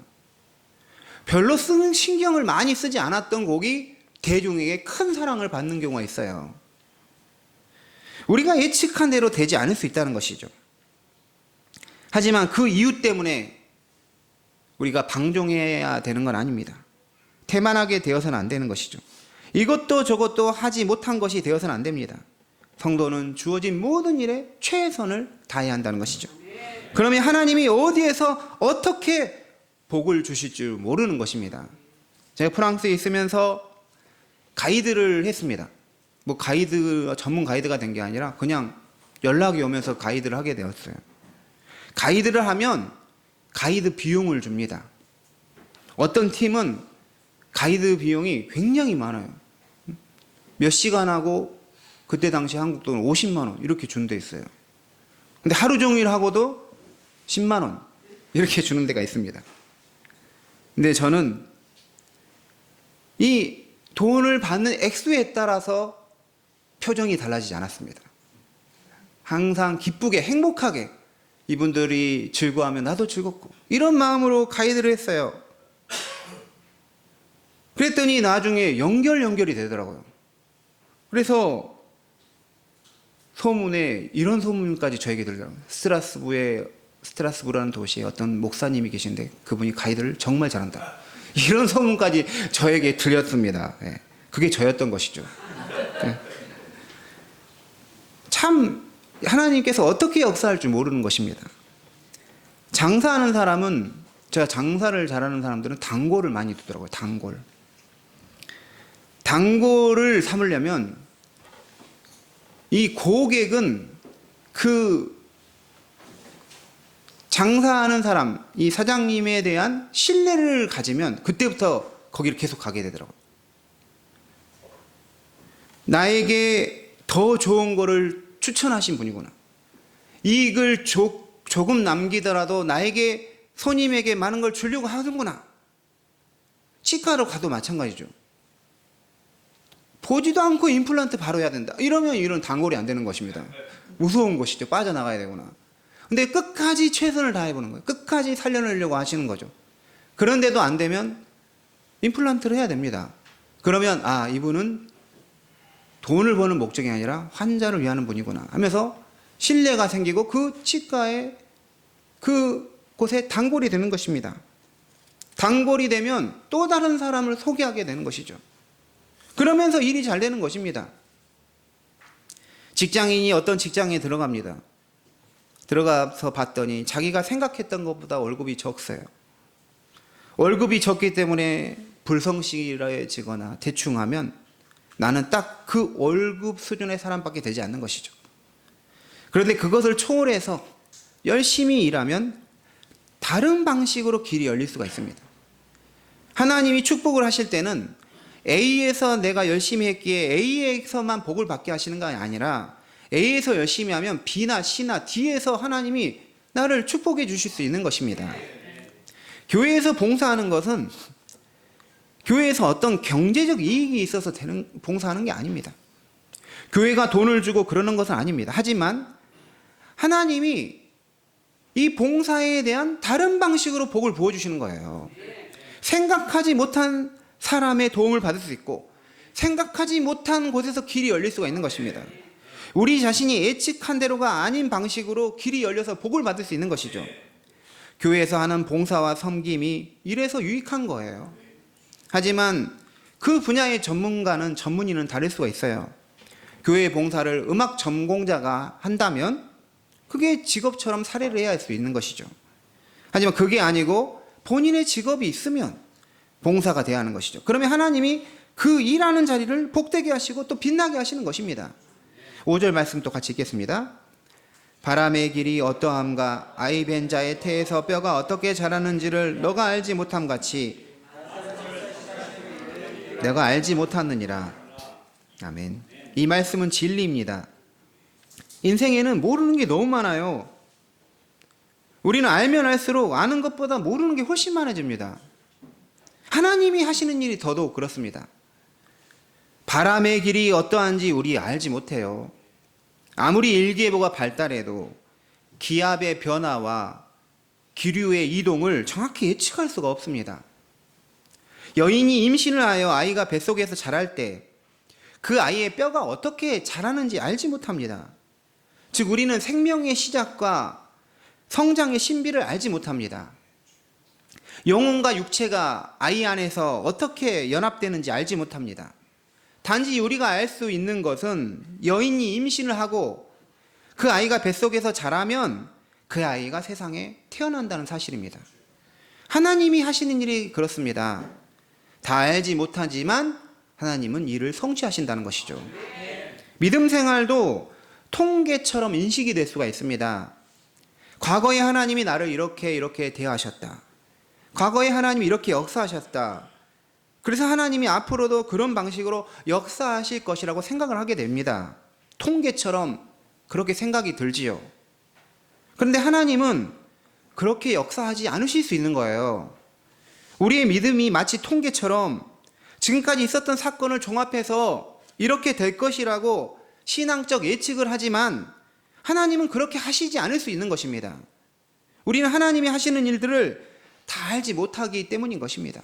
별로 신경을 많이 쓰지 않았던 곡이 대중에게 큰 사랑을 받는 경우가 있어요. 우리가 예측한 대로 되지 않을 수 있다는 것이죠. 하지만 그 이유 때문에 우리가 방종해야 되는 건 아닙니다. 태만하게 되어서는 안 되는 것이죠. 이것도 저것도 하지 못한 것이 되어서는 안 됩니다. 성도는 주어진 모든 일에 최선을 다해야 한다는 것이죠. 그러면 하나님이 어디에서 어떻게 복을 주실 줄 모르는 것입니다. 제가 프랑스에 있으면서 가이드를 했습니다. 뭐 전문 가이드가 된 게 아니라 그냥 연락이 오면서 가이드를 하게 되었어요. 가이드를 하면 가이드 비용을 줍니다. 어떤 팀은 가이드 비용이 굉장히 많아요. 몇 시간 하고 그때 당시 한국 돈 50만 원 이렇게 준 데 있어요. 근데 하루 종일 하고도 10만 원 이렇게 주는 데가 있습니다. 근데 저는 이 돈을 받는 액수에 따라서 표정이 달라지지 않았습니다. 항상 기쁘게 행복하게 이분들이 즐거워하면 나도 즐겁고 이런 마음으로 가이드를 했어요. 그랬더니 나중에 연결이 되더라고요. 그래서 소문에 이런 소문까지 저에게 들더라고요. 스트라스부라는 도시에 어떤 목사님이 계신데 그분이 가이드를 정말 잘한다. 이런 소문까지 저에게 들렸습니다. 그게 저였던 것이죠. 참 하나님께서 어떻게 역사할 줄 모르는 것입니다. 장사하는 사람은, 제가 장사를 잘하는 사람들은 단골을 많이 두더라고요. 단골을 삼으려면 이 고객은 그 장사하는 사람, 이 사장님에 대한 신뢰를 가지면 그때부터 거기를 계속 가게 되더라고요. 나에게 더 좋은 거를 추천하신 분이구나. 이익을 조금 남기더라도 나에게 손님에게 많은 걸 주려고 하는구나. 치과로 가도 마찬가지죠. 보지도 않고 임플란트 바로 해야 된다. 이러면 이런 단골이 안 되는 것입니다. 무서운 것이죠. 빠져나가야 되구나. 근데 끝까지 최선을 다해보는 거예요. 끝까지 살려내려고 하시는 거죠. 그런데도 안 되면 임플란트를 해야 됩니다. 그러면 이분은 돈을 버는 목적이 아니라 환자를 위하는 분이구나 하면서 신뢰가 생기고 그 치과에 그곳에 단골이 되는 것입니다. 단골이 되면 또 다른 사람을 소개하게 되는 것이죠. 그러면서 일이 잘 되는 것입니다. 직장인이 어떤 직장에 들어갑니다. 들어가서 봤더니 자기가 생각했던 것보다 월급이 적어요. 월급이 적기 때문에 불성실해지거나 대충 하면 나는 딱 그 월급 수준의 사람밖에 되지 않는 것이죠. 그런데 그것을 초월해서 열심히 일하면 다른 방식으로 길이 열릴 수가 있습니다. 하나님이 축복을 하실 때는 A에서 내가 열심히 했기에 A에서만 복을 받게 하시는 게 아니라 A에서 열심히 하면 B나 C나 D에서 하나님이 나를 축복해 주실 수 있는 것입니다. 교회에서 봉사하는 것은 교회에서 어떤 경제적 이익이 있어서 봉사하는 게 아닙니다. 교회가 돈을 주고 그러는 것은 아닙니다. 하지만 하나님이 이 봉사에 대한 다른 방식으로 복을 부어주시는 거예요. 생각하지 못한 사람의 도움을 받을 수 있고 생각하지 못한 곳에서 길이 열릴 수가 있는 것입니다. 우리 자신이 예측한 대로가 아닌 방식으로 길이 열려서 복을 받을 수 있는 것이죠. 교회에서 하는 봉사와 섬김이 이래서 유익한 거예요. 하지만 그 분야의 전문인은 다를 수가 있어요. 교회 봉사를 음악 전공자가 한다면 그게 직업처럼 사례를 해야 할 수 있는 것이죠. 하지만 그게 아니고 본인의 직업이 있으면 봉사가 돼야 하는 것이죠. 그러면 하나님이 그 일하는 자리를 복되게 하시고 또 빛나게 하시는 것입니다. 5절 말씀 또 같이 읽겠습니다. 바람의 길이 어떠함과 아이 벤 자의 태에서 뼈가 어떻게 자라는지를 너가 알지 못함 같이 내가 알지 못하느니라. 아멘. 이 말씀은 진리입니다. 인생에는 모르는 게 너무 많아요. 우리는 알면 알수록 아는 것보다 모르는 게 훨씬 많아집니다. 하나님이 하시는 일이 더더욱 그렇습니다. 바람의 길이 어떠한지 우리 알지 못해요. 아무리 일기예보가 발달해도 기압의 변화와 기류의 이동을 정확히 예측할 수가 없습니다. 여인이 임신을 하여 아이가 뱃속에서 자랄 때 그 아이의 뼈가 어떻게 자라는지 알지 못합니다. 즉 우리는 생명의 시작과 성장의 신비를 알지 못합니다. 영혼과 육체가 아이 안에서 어떻게 연합되는지 알지 못합니다. 단지 우리가 알 수 있는 것은 여인이 임신을 하고 그 아이가 뱃속에서 자라면 그 아이가 세상에 태어난다는 사실입니다. 하나님이 하시는 일이 그렇습니다. 다 알지 못하지만 하나님은 일을 성취하신다는 것이죠. 믿음 생활도 통계처럼 인식이 될 수가 있습니다. 과거에 하나님이 나를 이렇게 대하셨다. 과거에 하나님이 이렇게 역사하셨다. 그래서 하나님이 앞으로도 그런 방식으로 역사하실 것이라고 생각을 하게 됩니다. 통계처럼 그렇게 생각이 들지요. 그런데 하나님은 그렇게 역사하지 않으실 수 있는 거예요. 우리의 믿음이 마치 통계처럼 지금까지 있었던 사건을 종합해서 이렇게 될 것이라고 신앙적 예측을 하지만 하나님은 그렇게 하시지 않을 수 있는 것입니다. 우리는 하나님이 하시는 일들을 다 알지 못하기 때문인 것입니다.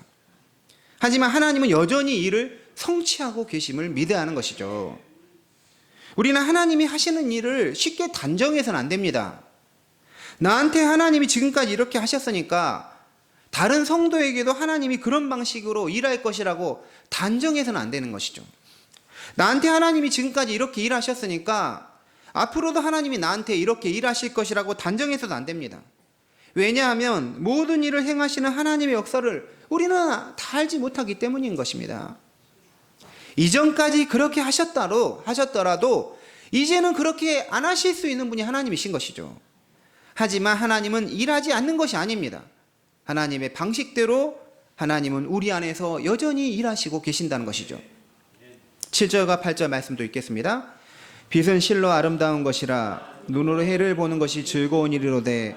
하지만 하나님은 여전히 이를 성취하고 계심을 믿어야 하는 것이죠. 우리는 하나님이 하시는 일을 쉽게 단정해서는 안 됩니다. 나한테 하나님이 지금까지 이렇게 하셨으니까 다른 성도에게도 하나님이 그런 방식으로 일할 것이라고 단정해서는 안 되는 것이죠. 나한테 하나님이 지금까지 이렇게 일하셨으니까 앞으로도 하나님이 나한테 이렇게 일하실 것이라고 단정해서도 안 됩니다. 왜냐하면 모든 일을 행하시는 하나님의 역사를 우리는 다 알지 못하기 때문인 것입니다. 이전까지 그렇게 하셨더라도 이제는 그렇게 안 하실 수 있는 분이 하나님이신 것이죠. 하지만 하나님은 일하지 않는 것이 아닙니다. 하나님의 방식대로 하나님은 우리 안에서 여전히 일하시고 계신다는 것이죠. 7절과 8절 말씀도 읽겠습니다. 빛은 실로 아름다운 것이라 눈으로 해를 보는 것이 즐거운 일이로되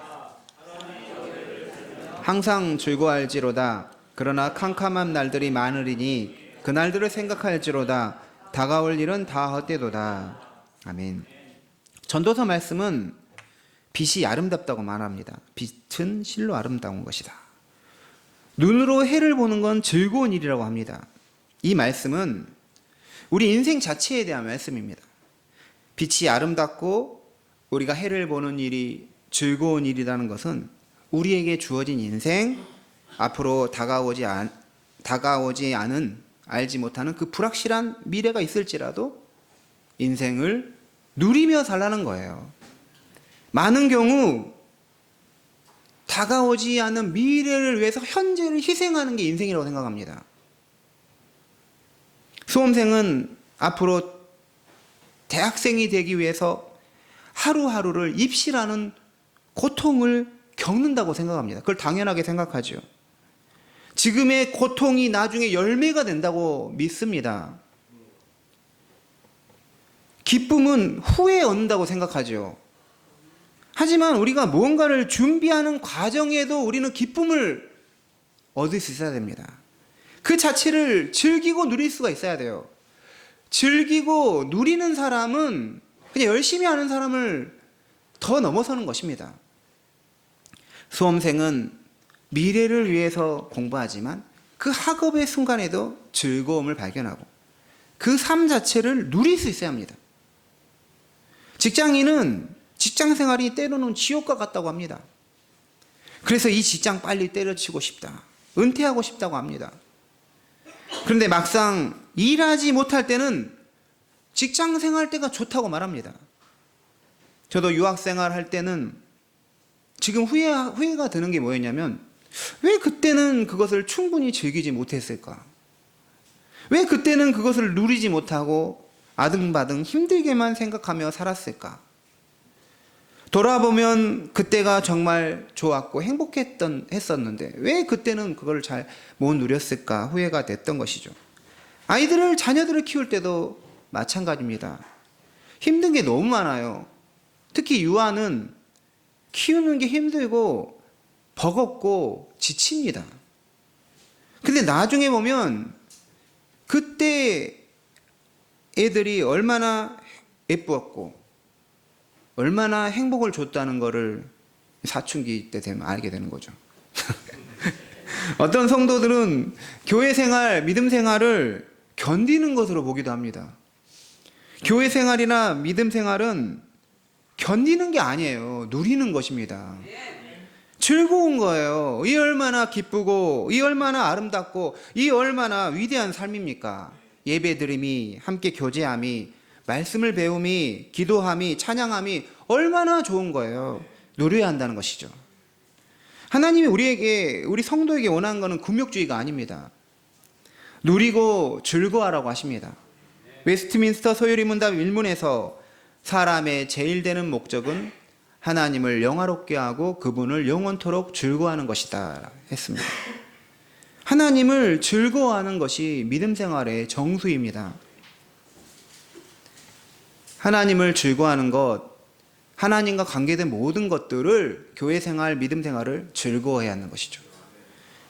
항상 즐거워할지로다. 그러나 캄캄한 날들이 많으리니 그 날들을 생각할지로다. 다가올 일은 다 헛되도다. 아멘. 전도서 말씀은 빛이 아름답다고 말합니다. 빛은 실로 아름다운 것이다. 눈으로 해를 보는 건 즐거운 일이라고 합니다. 이 말씀은 우리 인생 자체에 대한 말씀입니다. 빛이 아름답고 우리가 해를 보는 일이 즐거운 일이라는 것은 우리에게 주어진 인생, 앞으로 다가오지 않은, 알지 못하는 그 불확실한 미래가 있을지라도 인생을 누리며 살라는 거예요. 많은 경우 다가오지 않은 미래를 위해서 현재를 희생하는 게 인생이라고 생각합니다. 수험생은 앞으로 대학생이 되기 위해서 하루하루를 입시라는 고통을 겪는다고 생각합니다. 그걸 당연하게 생각하죠. 지금의 고통이 나중에 열매가 된다고 믿습니다. 기쁨은 후에 얻는다고 생각하죠. 하지만 우리가 무언가를 준비하는 과정에도 우리는 기쁨을 얻을 수 있어야 됩니다. 그 자체를 즐기고 누릴 수가 있어야 돼요. 즐기고 누리는 사람은 그냥 열심히 하는 사람을 더 넘어서는 것입니다. 수험생은 미래를 위해서 공부하지만 그 학업의 순간에도 즐거움을 발견하고 그 삶 자체를 누릴 수 있어야 합니다. 직장인은 직장 생활이 때로는 지옥과 같다고 합니다. 그래서 이 직장 빨리 때려치고 싶다, 은퇴하고 싶다고 합니다. 그런데 막상 일하지 못할 때는 직장 생활 때가 좋다고 말합니다. 저도 유학 생활할 때는 지금 후회가 드는 게 뭐였냐면, 왜 그때는 그것을 충분히 즐기지 못했을까? 왜 그때는 그것을 누리지 못하고 아등바등 힘들게만 생각하며 살았을까? 돌아보면 그때가 정말 좋았고 했었는데 왜 그때는 그걸 잘 못 누렸을까? 후회가 됐던 것이죠. 자녀들을 키울 때도 마찬가지입니다. 힘든 게 너무 많아요. 특히 유아는 키우는 게 힘들고 버겁고 지칩니다. 근데 나중에 보면 그때 애들이 얼마나 예뻤고 얼마나 행복을 줬다는 거를 사춘기 때 되면 알게 되는 거죠. 어떤 성도들은 교회 생활, 믿음 생활을 견디는 것으로 보기도 합니다. 교회 생활이나 믿음 생활은 견디는 게 아니에요. 누리는 것입니다. 즐거운 거예요. 이 얼마나 기쁘고 이 얼마나 아름답고 이 얼마나 위대한 삶입니까? 예배드림이, 함께 교제함이, 말씀을 배움이, 기도함이, 찬양함이 얼마나 좋은 거예요. 누려야 한다는 것이죠. 하나님이 우리 성도에게 원하는 것은 금욕주의가 아닙니다. 누리고 즐거워하라고 하십니다. 웨스트민스터 소요리 문답 1문에서 사람의 제일 되는 목적은 하나님을 영화롭게 하고 그분을 영원토록 즐거워하는 것이다 했습니다. 하나님을 즐거워하는 것이 믿음 생활의 정수입니다. 하나님을 즐거워하는 것, 하나님과 관계된 모든 것들을 교회 생활, 믿음 생활을 즐거워해야 하는 것이죠.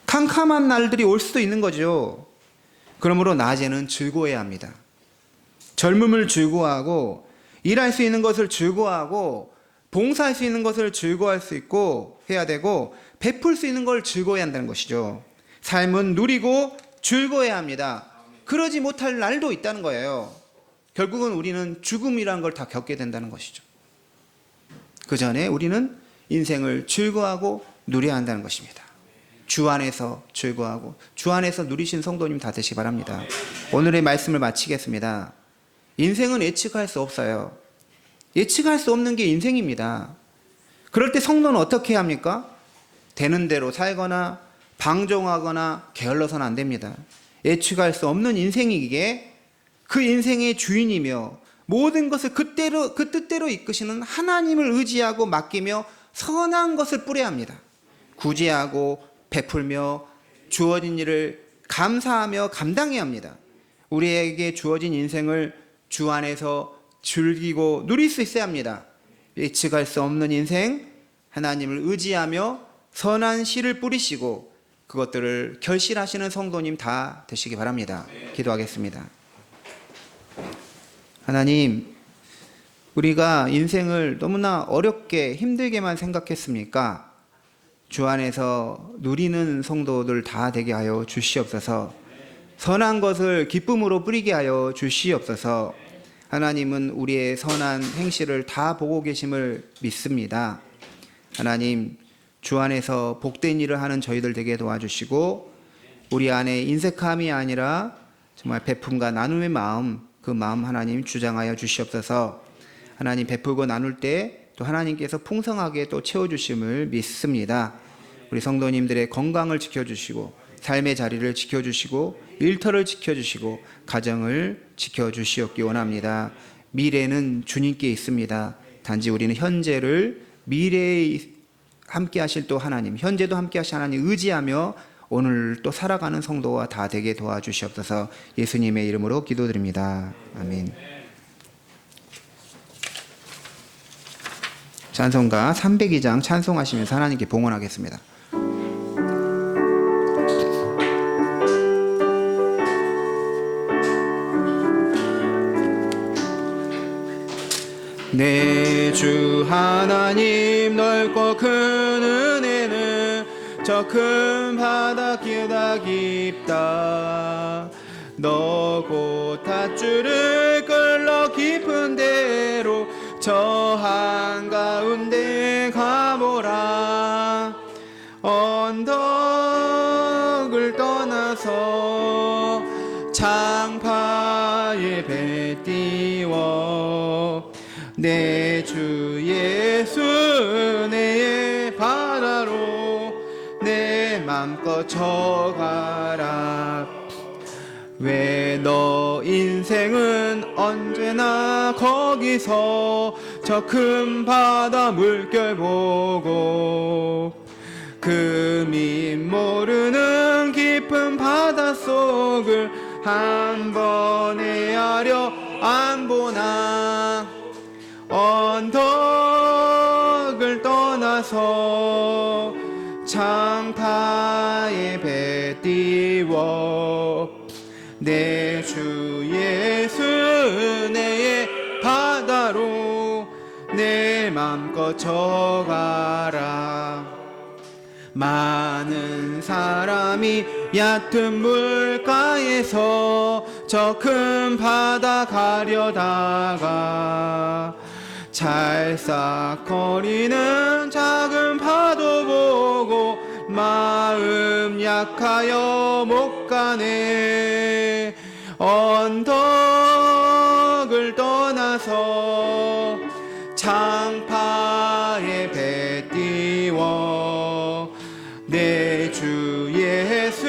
캄캄한 날들이 올 수도 있는 거죠. 그러므로 낮에는 즐거워해야 합니다. 젊음을 즐거워하고 일할 수 있는 것을 즐거워하고 봉사할 수 있는 것을 즐거워할 수 있고 해야 되고 베풀 수 있는 걸 즐거워해야 한다는 것이죠. 삶은 누리고 즐거워해야 합니다. 그러지 못할 날도 있다는 거예요. 결국은 우리는 죽음이라는 걸 다 겪게 된다는 것이죠. 그 전에 우리는 인생을 즐거워하고 누려야 한다는 것입니다. 주 안에서 즐거워하고 주 안에서 누리신 성도님 다 되시기 바랍니다. 오늘의 말씀을 마치겠습니다. 인생은 예측할 수 없어요. 예측할 수 없는 게 인생입니다. 그럴 때 성도는 어떻게 해야 합니까? 되는 대로 살거나 방종하거나 게을러서는 안 됩니다. 예측할 수 없는 인생이기에 그 인생의 주인이며 모든 것을 그 뜻대로 이끄시는 하나님을 의지하고 맡기며 선한 것을 뿌려야 합니다. 구제하고 베풀며 주어진 일을 감사하며 감당해야 합니다. 우리에게 주어진 인생을 주 안에서 즐기고 누릴 수 있어야 합니다. 예측할 수 없는 인생, 하나님을 의지하며 선한 씨를 뿌리시고 그것들을 결실하시는 성도님 다 되시기 바랍니다. 기도하겠습니다. 하나님, 우리가 인생을 너무나 어렵게 힘들게만 생각했습니까? 주 안에서 누리는 성도들 다 되게 하여 주시옵소서. 선한 것을 기쁨으로 뿌리게 하여 주시옵소서. 하나님은 우리의 선한 행실을 다 보고 계심을 믿습니다. 하나님, 주 안에서 복된 일을 하는 저희들 되게 도와주시고 우리 안에 인색함이 아니라 정말 베품과 나눔의 마음, 그 마음 하나님 주장하여 주시옵소서. 하나님 베풀고 나눌 때 또 하나님께서 풍성하게 또 채워주심을 믿습니다. 우리 성도님들의 건강을 지켜주시고 삶의 자리를 지켜주시고 일터를 지켜주시고 가정을 지켜주시옵기 원합니다. 미래는 주님께 있습니다. 단지 우리는 현재를 미래에 함께 하실 또 하나님, 현재도 함께 하실 하나님 의지하며 오늘 또 살아가는 성도와 다 되게 도와주시옵소서. 예수님의 이름으로 기도드립니다. 아멘. 찬송가 302장 찬송하시면서 하나님께 봉헌하겠습니다. 내 주 하나님 넓고 큰 은혜는 저 큰 바다 기다 깊다. 너 곧 닷줄을 끌러 깊은 데로 저 한가운데 가보라. 언덕을 떠나서 창파에 배 띄워 내 주 예수 내 바다로 내 맘껏 져가라. 왜 너 인생은 언제나 거기서 저 큰 바다 물결 보고 금이 모르는 깊은 바닷속을 한 번에 하려 안 보나. 언덕을 떠나서 창파에 배 띄워 내 주 예수 은혜의 바다로 내 맘껏 져가라. 많은 사람이 얕은 물가에서 저 큰 바다 가려다가 찰싹거리는 작은 파도 보고 마음 약하여 못 가네. 언덕을 떠나서 창파에 배 띄워 내 주 예수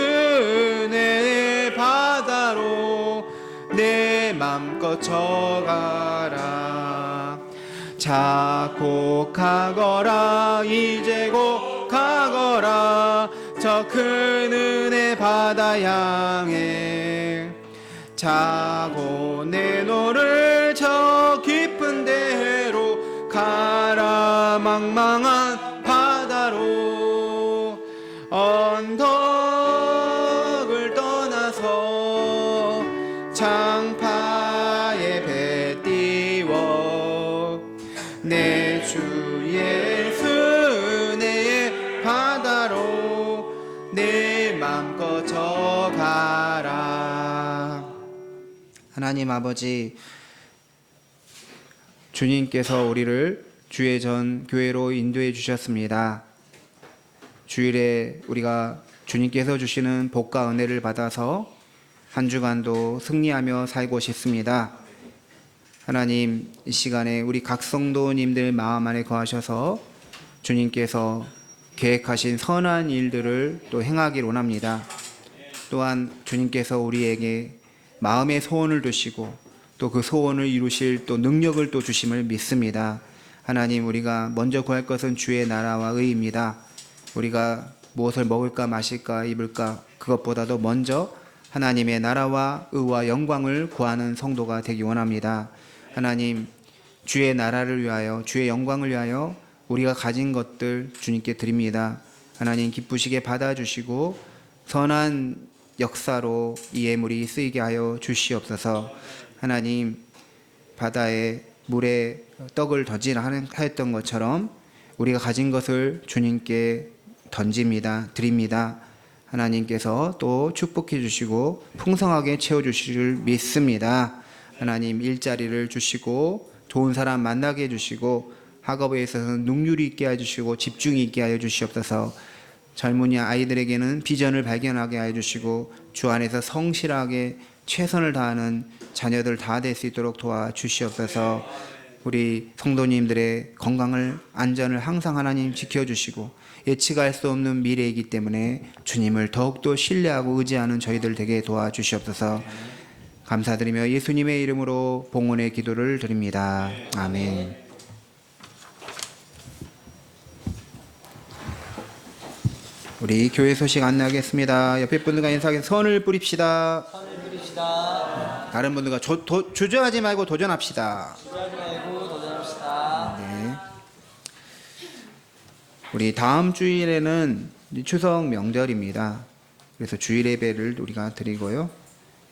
내 바다로 내 맘껏 져가라. 작곡하거라 이제 곧 가거라 저 큰 은혜 바다 향해. 자고 내 노를 저 깊은 데로 가라. 망망한 바다로 언덕을 떠나서 창파에 배 띄워 내 주 예수 은혜의 바다로 내 맘껏 져가라. 하나님 아버지, 주님께서 우리를 주의 전 교회로 인도해 주셨습니다. 주일에 우리가 주님께서 주시는 복과 은혜를 받아서 한 주간도 승리하며 살고 싶습니다. 하나님, 이 시간에 우리 각 성도님들 마음 안에 거하셔서 주님께서 계획하신 선한 일들을 또 행하길 원합니다. 또한 주님께서 우리에게 마음의 소원을 두시고 또 그 소원을 이루실 또 능력을 또 주심을 믿습니다. 하나님, 우리가 먼저 구할 것은 주의 나라와 의입니다. 우리가 무엇을 먹을까 마실까 입을까 그것보다도 먼저 하나님의 나라와 의와 영광을 구하는 성도가 되기 원합니다. 하나님, 주의 나라를 위하여 주의 영광을 위하여 우리가 가진 것들 주님께 드립니다. 하나님, 기쁘시게 받아주시고 선한 역사로 이 예물이 쓰이게 하여 주시옵소서. 하나님, 바다에 물에 떡을 던지라 하였던 것처럼 우리가 가진 것을 주님께 던집니다. 드립니다. 하나님께서 또 축복해 주시고 풍성하게 채워주시를 믿습니다. 하나님, 일자리를 주시고 좋은 사람 만나게 해주시고 학업에 있어서는 능률이 있게 해주시고 집중이 있게 하여 주시옵소서. 젊은이 아이들에게는 비전을 발견하게 하여 주시고 주 안에서 성실하게 최선을 다하는 자녀들 다 될 수 있도록 도와주시옵소서. 우리 성도님들의 건강을 안전을 항상 하나님 지켜주시고 예측할 수 없는 미래이기 때문에 주님을 더욱더 신뢰하고 의지하는 저희들 되게 도와주시옵소서. 감사드리며 예수님의 이름으로 봉헌의 기도를 드립니다. 아멘. 우리 교회 소식 안내하겠습니다. 옆에 분들과 인사하겠습니다. 선을 뿌립시다. 선을 뿌립시다. 다른 분들과 주저하지 말고 도전합시다. 주저하지 말고 도전합시다. 네. 우리 다음 주일에는 추석 명절입니다. 그래서 주일 예배를 우리가 드리고요.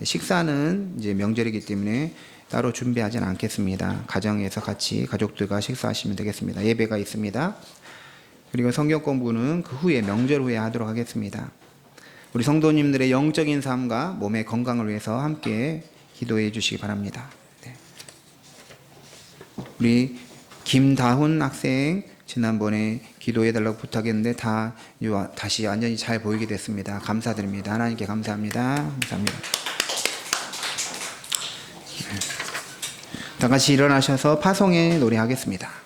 식사는 이제 명절이기 때문에 따로 준비하지는 않겠습니다. 가정에서 같이 가족들과 식사하시면 되겠습니다. 예배가 있습니다. 그리고 성경 공부는 그 후에 명절 후에 하도록 하겠습니다. 우리 성도님들의 영적인 삶과 몸의 건강을 위해서 함께 기도해 주시기 바랍니다. 네. 우리 김다훈 학생 지난번에 기도해 달라고 부탁했는데 다시 완전히 잘 보이게 됐습니다. 감사드립니다. 하나님께 감사합니다. 감사합니다. 다 같이 일어나셔서 파송의 노래하겠습니다.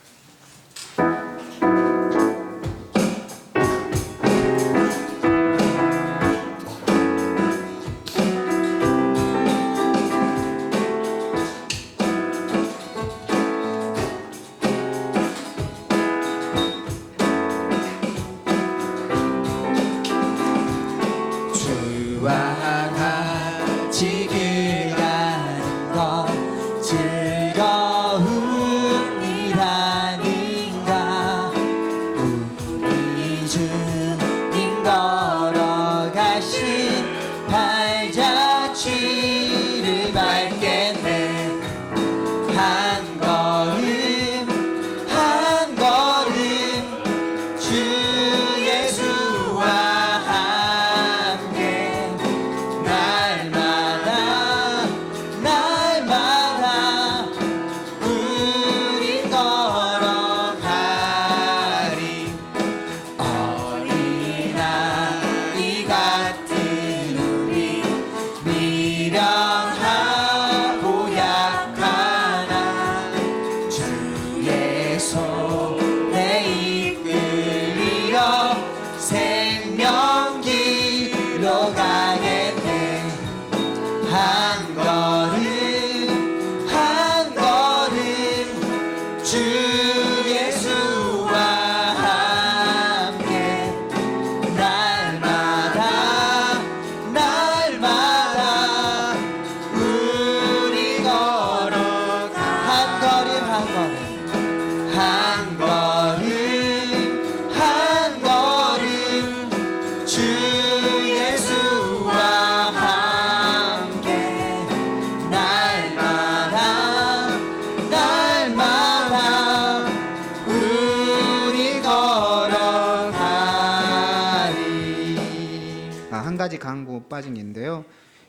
한 가지 광고 빠진 게 있는데요.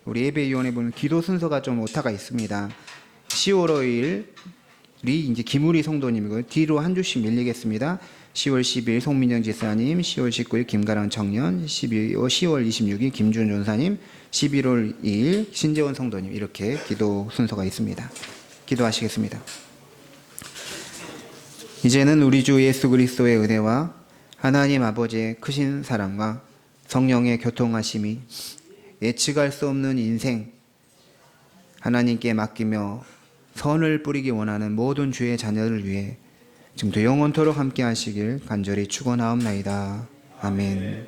우리 예배위원회 보면 기도 순서가 좀 오타가 있습니다. 10월 5일이 이제 김우리 성도님이고요. 뒤로 한 주씩 밀리겠습니다. 10월 10일 송민정 지사님, 10월 19일 김가랑 청년, 10월 26일 김준 전사님, 11월 2일 신재원 성도님, 이렇게 기도 순서가 있습니다. 기도하시겠습니다. 이제는 우리 주 예수 그리스도의 은혜와 하나님 아버지의 크신 사랑과 성령의 교통하심이 예측할 수 없는 인생 하나님께 맡기며 선을 뿌리기 원하는 모든 주의 자녀를 위해 지금도 영원토록 함께 하시길 간절히 축원하옵나이다. 아멘.